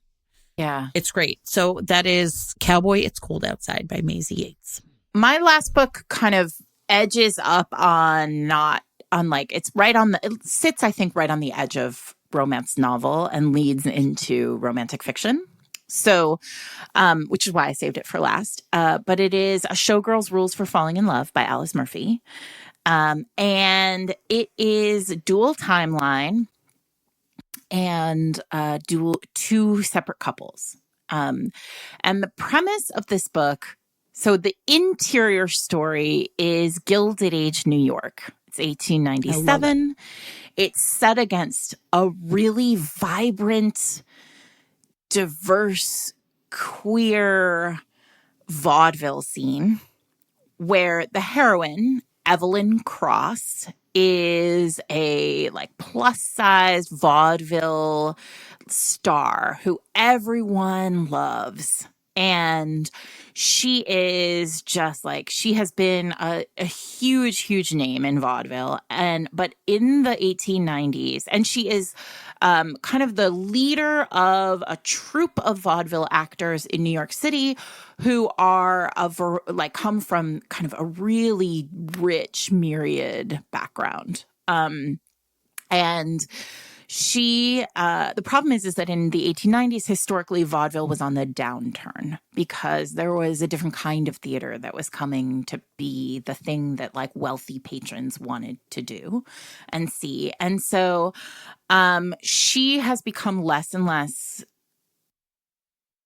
Yeah. It's great. So that is Cowboy, It's Cold Outside by Maisie Yates. My last book kind of edges up on it sits, I think, right on the edge of romance novel and leads into romantic fiction. So, which is why I saved it for last. But it is A Showgirl's Rules for Falling in Love by Alice Murphy. And it is dual timeline and two separate couples. And the premise of this book, so the interior story is Gilded Age New York. It's 1897. It's set against a really vibrant, diverse, queer vaudeville scene where the heroine, Evelyn Cross, is a like plus size vaudeville star who everyone loves. And she is just like, she has been a huge, huge name in vaudeville. But in the 1890s, and she is kind of the leader of a troupe of vaudeville actors in New York City who are come from kind of a really rich myriad background. And she, the problem is that in the 1890s, historically, vaudeville was on the downturn because there was a different kind of theater that was coming to be the thing that like wealthy patrons wanted to do and see. And so she has become less and less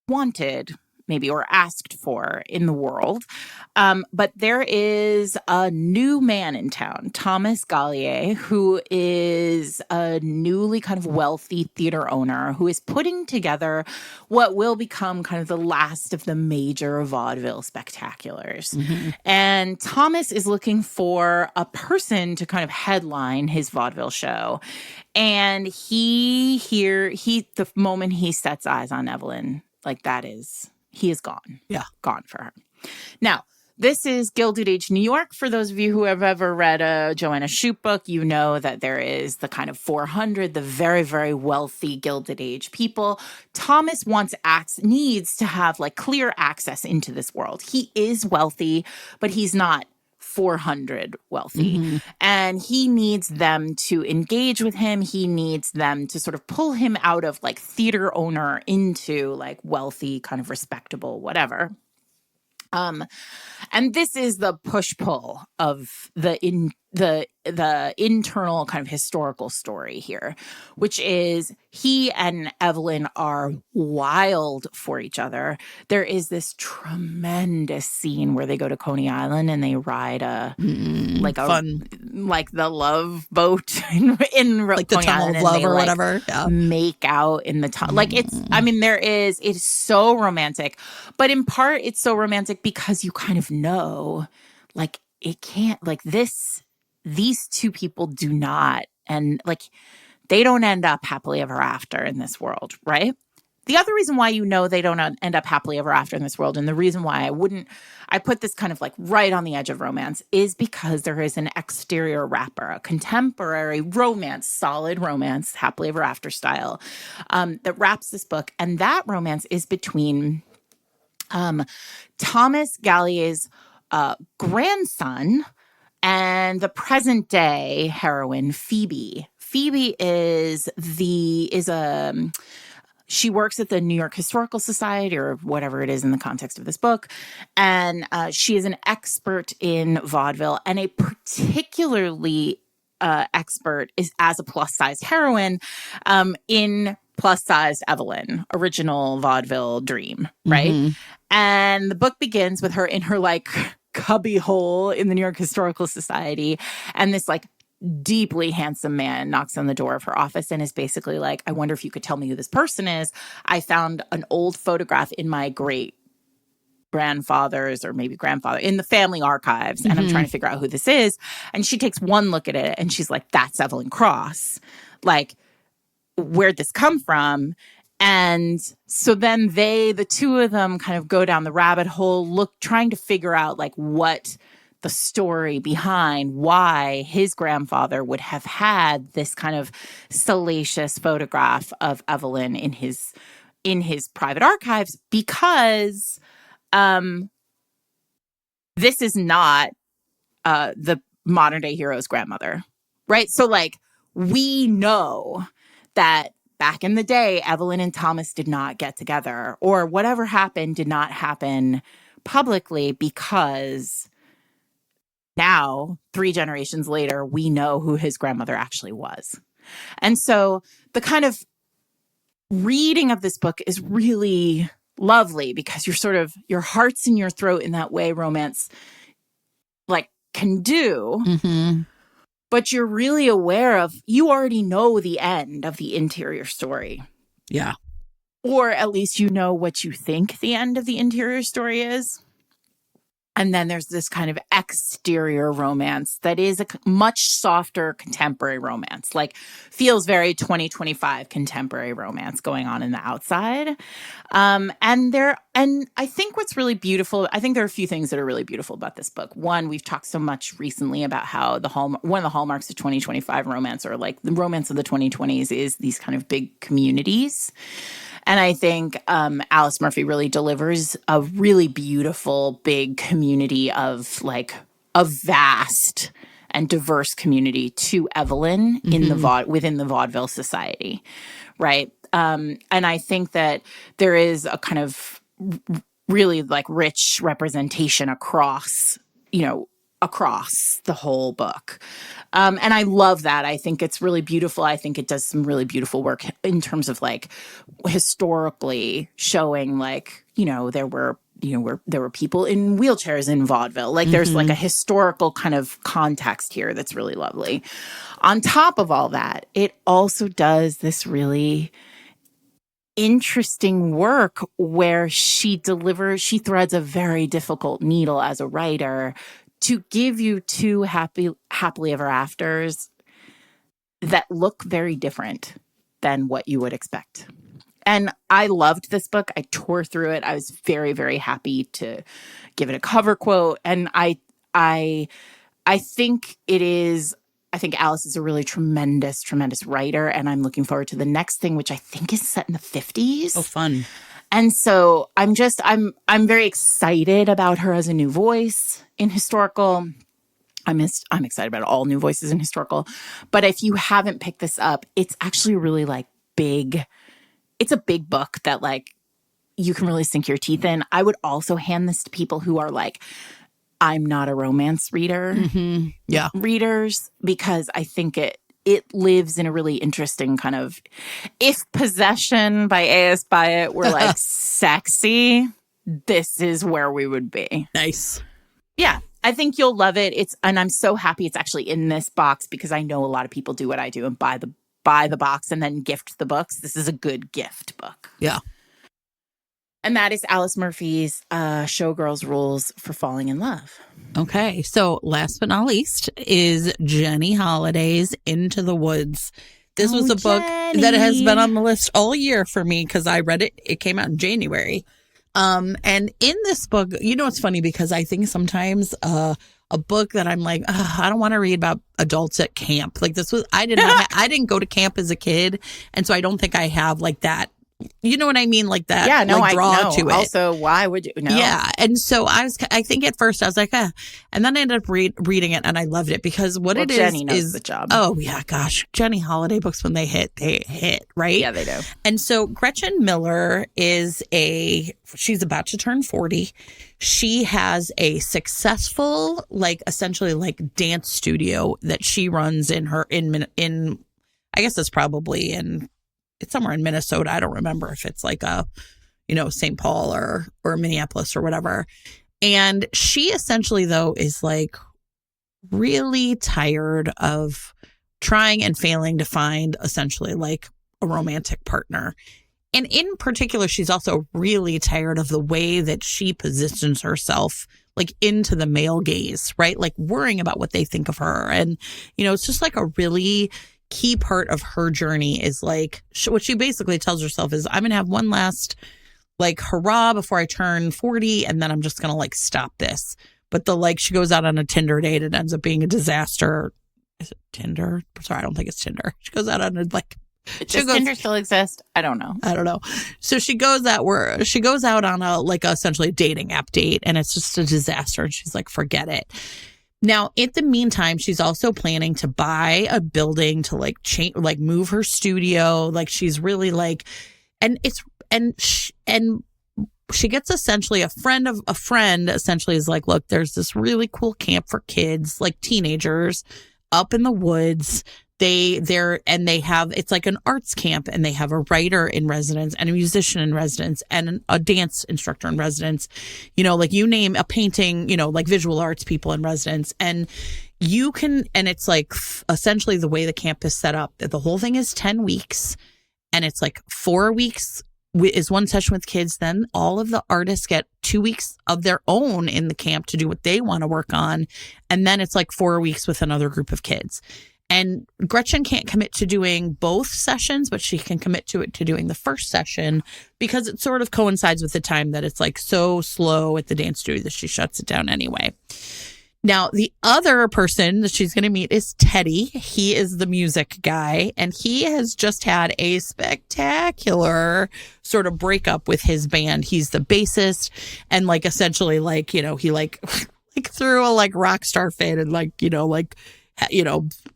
wanted, maybe, or asked for in the world. But there is a new man in town, Thomas Gallier, who is a newly kind of wealthy theater owner who is putting together what will become kind of the last of the major vaudeville spectaculars. Mm-hmm. And Thomas is looking for a person to kind of headline his vaudeville show. And the moment he sets eyes on Evelyn, like he is gone. Yeah. Gone for her. Now, this is Gilded Age New York. For those of you who have ever read a Joanna Shupe book, you know that there is the kind of 400, the very, very wealthy Gilded Age people. Thomas needs to have like clear access into this world. He is wealthy, but he's not 400 wealthy. Mm-hmm. And he needs them to engage with him. He needs them to sort of pull him out of like theater owner into like wealthy, kind of respectable, whatever. And this is the push-pull of the the internal kind of historical story here, which is he and Evelyn are wild for each other. There is this tremendous scene where they go to Coney Island and they ride fun. like the love boat in Like the Coney tunnel Island, of love and they, or like, whatever. Yeah. make out in the tunnel. Like it's so romantic, but in part it's so romantic because you kind of know, like, it can't, like, these two people do not, and like they don't end up happily ever after in this world, right? The other reason why you know they don't end up happily ever after in this world, and the reason why I put this kind of like right on the edge of romance, is because there is an exterior wrapper, a contemporary romance, solid romance, happily ever after style, that wraps this book. And that romance is between Thomas Gallier's grandson and the present day heroine, Phoebe. Phoebe she works at the New York Historical Society, or whatever it is in the context of this book. And she is an expert in vaudeville, and a particularly expert is as a plus-sized heroine in plus-sized Evelyn, original vaudeville dream, right? And the book begins with her in her like cubby hole in the New York Historical Society, and this like deeply handsome man knocks on the door of her office and is basically like, I wonder if you could tell me who this person is. I found an old photograph in my great grandfather's, or maybe grandfather, in the family archives, and I'm trying to figure out who this is. And she takes one look at it and she's like, that's Evelyn Cross. Like, where'd this come from? And so then the two of them kind of go down the rabbit hole, trying to figure out like what the story behind why his grandfather would have had this kind of salacious photograph of Evelyn in his private archives, because this is not the modern day hero's grandmother, right? So like, we know that back in the day, Evelyn and Thomas did not get together, or whatever happened did not happen publicly, because now, 3 generations later, we know who his grandmother actually was. And so the kind of reading of this book is really lovely, because your heart's in your throat in that way romance like can do. But you're really aware of, you already know the end of the interior story. Yeah. Or at least you know what you think the end of the interior story is. And then there's this kind of exterior romance that is a much softer contemporary romance, like feels very 2025 contemporary romance going on in the outside. And I think what's really beautiful, I think there are a few things that are really beautiful about this book. One, we've talked so much recently about how one of the hallmarks of 2025 romance, or like the romance of the 2020s, is these kind of big communities. And I think Alice Murphy really delivers a really beautiful, big community of like a vast and diverse community to Evelyn in within the vaudeville society, right? And I think that there is a kind of really like rich representation across the whole book. And I love that. I think it's really beautiful. I think it does some really beautiful work in terms of like historically showing like, there were people in wheelchairs in vaudeville. Like there's like a historical kind of context here that's really lovely. On top of all that, it also does this really interesting work where she threads a very difficult needle as a writer to give you 2 happily ever afters that look very different than what you would expect. And I loved this book. I tore through it. I was very, very happy to give it a cover quote. And I think Alice is a really tremendous, tremendous writer. And I'm looking forward to the next thing, which I think is set in the 50s. Oh, fun. And so I'm very excited about her as a new voice in historical. I'm excited about all new voices in historical. But if you haven't picked this up, it's actually really like big. It's a big book that like you can really sink your teeth in. I would also hand this to people who are like I'm not a romance reader. Yeah. Readers, because I think it lives in a really interesting kind of, if Possession by A.S. Byatt were like sexy, this is where we would be. Nice. Yeah, I think you'll love it. And I'm so happy it's actually in this box, because I know a lot of people do what I do and buy the box and then gift the books. This is a good gift book. Yeah. And that is Alice Murphy's Showgirls Rules for Falling in Love. Okay. So last but not least is Jenny Holiday's Into the Woods. This was a book that has been on the list all year for me because I read it. It came out in January. And in this book, it's funny because I think sometimes a book that I'm like, I don't want to read about adults at camp. Like this was, I didn't go to camp as a kid. And so I don't think I have like that. You know what I mean? Like that. Yeah, no, like, draw I know. to it. Also, why would you? No. Yeah. And so I think at first I was like, and then I ended up reading it and I loved it because Jenny knows the job. Oh, yeah, gosh. Jenny Holiday books, when they hit, right? Yeah, they do. And so Gretchen Miller she's about to turn 40. She has a successful, like essentially like dance studio that she runs in I guess it's probably it's somewhere in Minnesota. I don't remember if it's like St. Paul or Minneapolis or whatever. And she essentially, though, is like really tired of trying and failing to find essentially like a romantic partner. And in particular, she's also really tired of the way that she positions herself like into the male gaze, right? Like worrying about what they think of her. And, it's just like a really key part of her journey is like what she basically tells herself is, I'm going to have one last like hurrah before I turn 40. And then I'm just going to like stop this. But she goes out on a Tinder date. It ends up being a disaster. Is it Tinder? Sorry, I don't think it's Tinder. She goes out on a Does Tinder still exist? I don't know. So she goes out on a essentially dating app date and it's just a disaster. And she's like, forget it. Now, in the meantime, she's also planning to buy a building to move her studio. Like she's really she gets essentially a friend essentially is like, look, there's this really cool camp for kids, like teenagers up in the woods. It's like an arts camp and they have a writer in residence and a musician in residence and a dance instructor in residence, like you name a painting, like visual arts people in residence. And it's like essentially the way the camp is set up, the whole thing is 10 weeks and it's like 4 weeks is one session with kids. Then all of the artists get 2 weeks of their own in the camp to do what they want to work on. And then it's like 4 weeks with another group of kids. And Gretchen can't commit to doing both sessions, but she can commit to doing the first session because it sort of coincides with the time that it's like so slow at the dance studio that she shuts it down anyway. Now, the other person that she's going to meet is Teddy. He is the music guy, and he has just had a spectacular sort of breakup with his band. He's the bassist, and essentially he threw a rock star fit and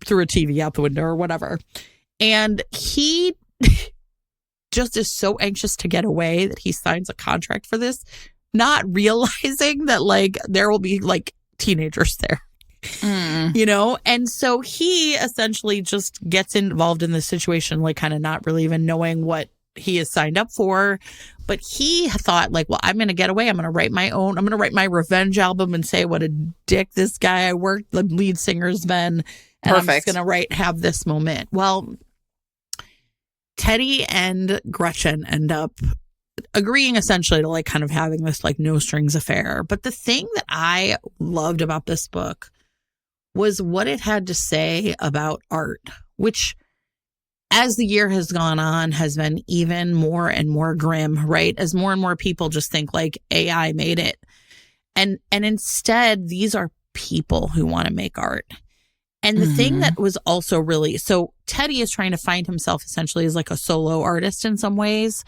threw a TV out the window or whatever. And he just is so anxious to get away that he signs a contract for this, not realizing that there will be teenagers there, and so he essentially just gets involved in the situation, kind of not really even knowing what he has signed up for. But he thought well, I'm going to get away. I'm going to write my revenge album and say what a dick this guy the lead singer's been. And Perfect. I'm just going to have this moment. Well, Teddy and Gretchen end up agreeing essentially to kind of having this no strings affair. But the thing that I loved about this book was what it had to say about art, which as the year has gone on has been even more and more grim, right? As more and more people just think AI made it. And instead, these are people who want to make art. And the thing that was also really, so Teddy is trying to find himself essentially as a solo artist in some ways.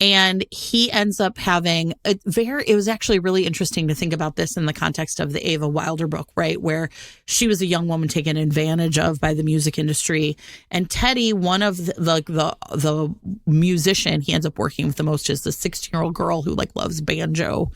And he ends up having it was actually really interesting to think about this in the context of the Ava Wilder book, right? Where she was a young woman taken advantage of by the music industry. And Teddy, one of the musician he ends up working with the most is the 16-year-old girl who like loves banjo.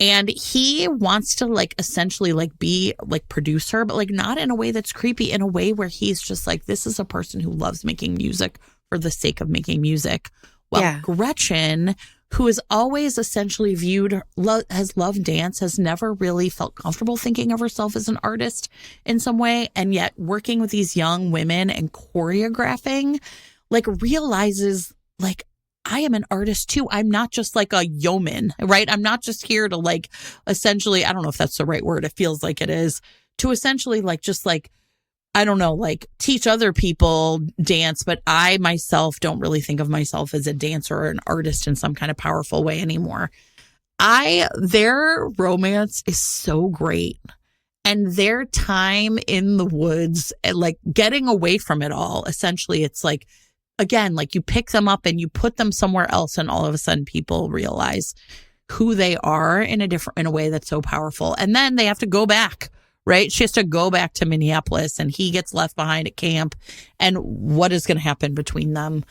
And he wants to like essentially like be like produce her, but like not in a way that's creepy, in a way where he's just like, this is a person who loves making music for the sake of making music. Well, Gretchen, who is always essentially viewed as love dance, has never really felt comfortable thinking of herself as an artist in some way. And yet working with these young women and choreographing, like realizes like, I am an artist too. I'm not just like a yeoman, right? I'm not just here to like essentially, I don't know if that's the right word. It feels like it is, to essentially like just like, I don't know, like teach other people dance, but I myself don't really think of myself as a dancer or an artist in some kind of powerful way anymore. Their romance is so great. And their time in the woods, and like getting away from it all, essentially, it's like, again, like you pick them up and you put them somewhere else, and all of a sudden people realize who they are in a way that's so powerful. And then they have to go back. Right? She has to go back to Minneapolis and he gets left behind at camp. And what is going to happen between them?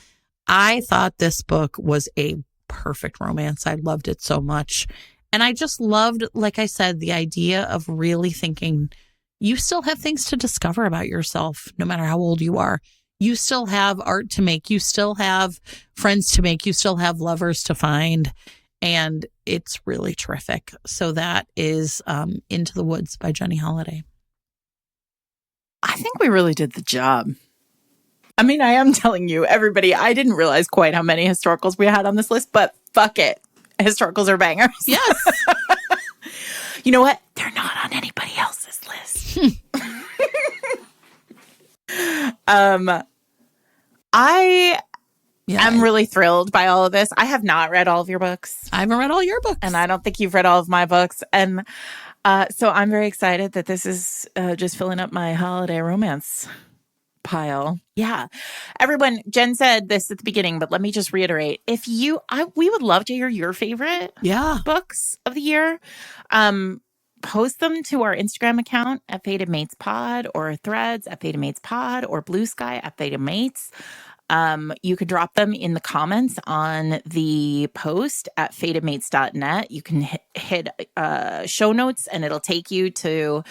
I thought this book was a perfect romance. I loved it so much. And I just loved, like I said, the idea of really thinking you still have things to discover about yourself, no matter how old you are. You still have art to make. You still have friends to make. You still have lovers to find. And it's really terrific. So that is Into the Woods by Jenny Holiday. I think we really did the job. I mean, I am telling you, everybody, I didn't realize quite how many historicals we had on this list, but fuck it. Historicals are bangers. Yes. You know what? They're not on anybody else's list. I'm really thrilled by all of this. I have not read all of your books. I haven't read all your books. And I don't think you've read all of my books. And so I'm very excited that this is just filling up my holiday romance pile. Yeah. Everyone, Jen said this at the beginning, but let me just reiterate. We would love to hear your favorite books of the year. Post them to our Instagram account at Fated Mates Pod, or Threads at Fated Mates Pod, or Blue Sky at Fated Mates. You could drop them in the comments on the post at fatedmates.net. You can hit show notes and it'll take you to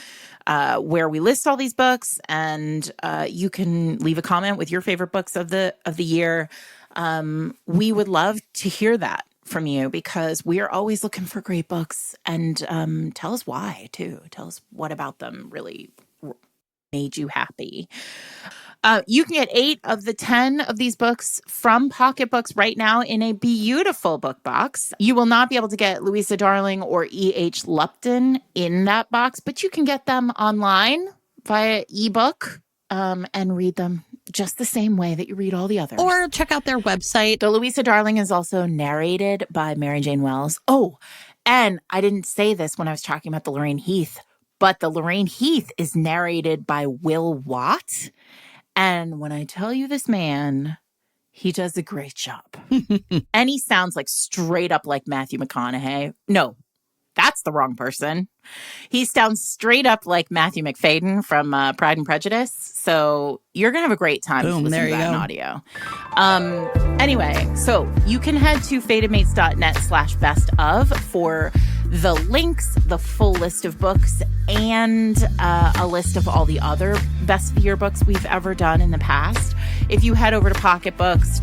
where we list all these books, and you can leave a comment with your favorite books of the year. We would love to hear that from you, because we are always looking for great books, and tell us why too. Tell us what about them really made you happy. You can get 8 of the 10 of these books from Pocketbooks right now in a beautiful book box. You will not be able to get Louisa Darling or E.H. Lupton in that box, but you can get them online via ebook and read them just the same way that you read all the others. Or check out their website. The Louisa Darling is also narrated by Mary Jane Wells. Oh, and I didn't say this when I was talking about the Lorraine Heath, but the Lorraine Heath is narrated by Will Watt. And when I tell you this man, he does a great job. And he sounds like straight up like Matthew McConaughey. No, that's the wrong person. He sounds straight up like Matthew McFadden from Pride and Prejudice. So you're going to have a great time listening to that in audio. Anyway, so you can head to fatedmates.net/best-of for the links, the full list of books, and a list of all the other best of the year books we've ever done in the past. If you head over to Pocketbooks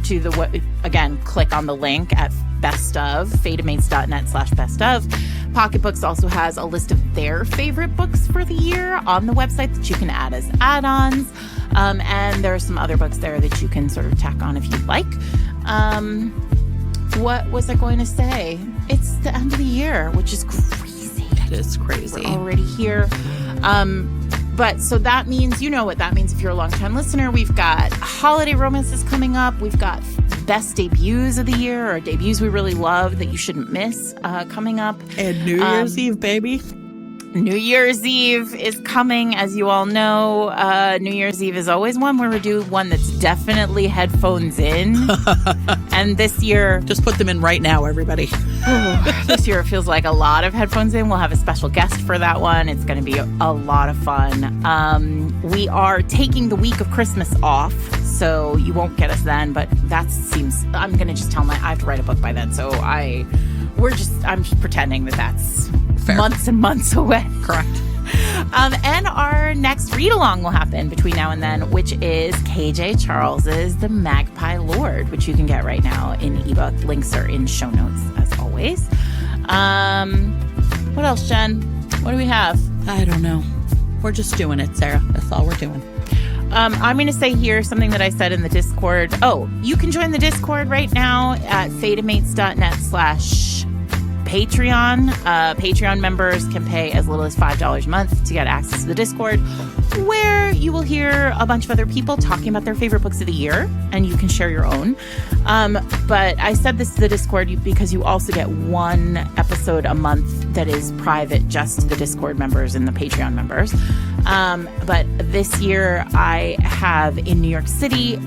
again, click on the link at best of, fatedmates.net/best-of. Pocketbooks also has a list of their favorite books for the year on the website that you can add as add-ons. And there are some other books there that you can sort of tack on if you'd like. What was I going to say? It's the end of the year, which is crazy. That is crazy. We're already here. But so that means, you know what that means if you're a longtime listener. We've got holiday romances coming up. We've got best debuts of the year, or debuts we really love that you shouldn't miss coming up. And New Year's Eve, baby. New Year's Eve is coming, as you all know. New Year's Eve is always one where we do one that's definitely headphones in. And this year... Just put them in right now, everybody. This year it feels like a lot of headphones in. We'll have a special guest for that one. It's going to be a lot of fun. We are taking the week of Christmas off, so you won't get us then. But that seems... I'm going to just tell I have to write a book by then, so I'm just pretending that's... Fair. Months and months away. Correct. And our next read-along will happen between now and then, which is KJ Charles's The Magpie Lord, which you can get right now in ebook. Links are in show notes, as always. What else, Jen? What do we have? I don't know. We're just doing it, Sarah. That's all we're doing. I'm going to say here something that I said in the Discord. Oh, you can join the Discord right now at fatedmates.net/Patreon. Patreon members can pay as little as $5 a month to get access to the Discord, where you will hear a bunch of other people talking about their favorite books of the year, and you can share your own. But I said this to the Discord because you also get one episode a month that is private just to the Discord members and the Patreon members. But this year I have in New York City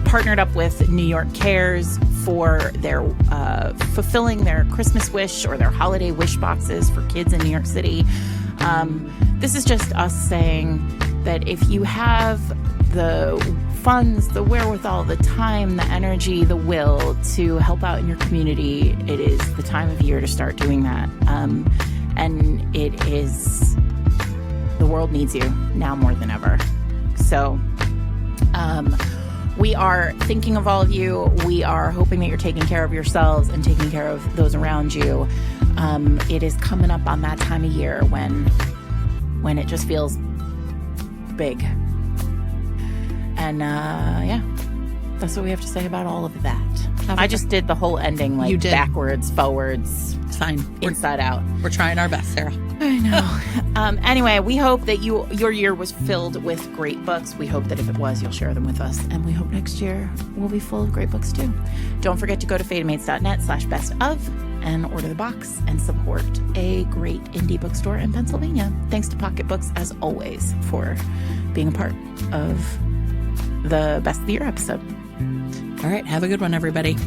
partnered up with New York Cares for their fulfilling their Christmas wish or their holiday wish boxes for kids in New York City. This is just us saying that if you have the funds, the wherewithal, the time, the energy, the will to help out in your community, it is the time of year to start doing that. And it is, the world needs you now more than ever. So, we are thinking of all of you. We are hoping that you're taking care of yourselves and taking care of those around you. It is coming up on that time of year when it just feels big. And yeah, that's what we have to say about all of that. I just did the whole ending like backwards, forwards. It's fine. Inside out. We're trying our best, Sarah. I know. Anyway, we hope that your year was filled with great books. We hope that if it was, you'll share them with us. And we hope next year will be full of great books too. Don't forget to go to fatedmates.net/best-of and order the box and support a great indie bookstore in Pennsylvania. Thanks to Pocket Books, as always, for being a part of the Best of the Year episode. All right. Have a good one, everybody.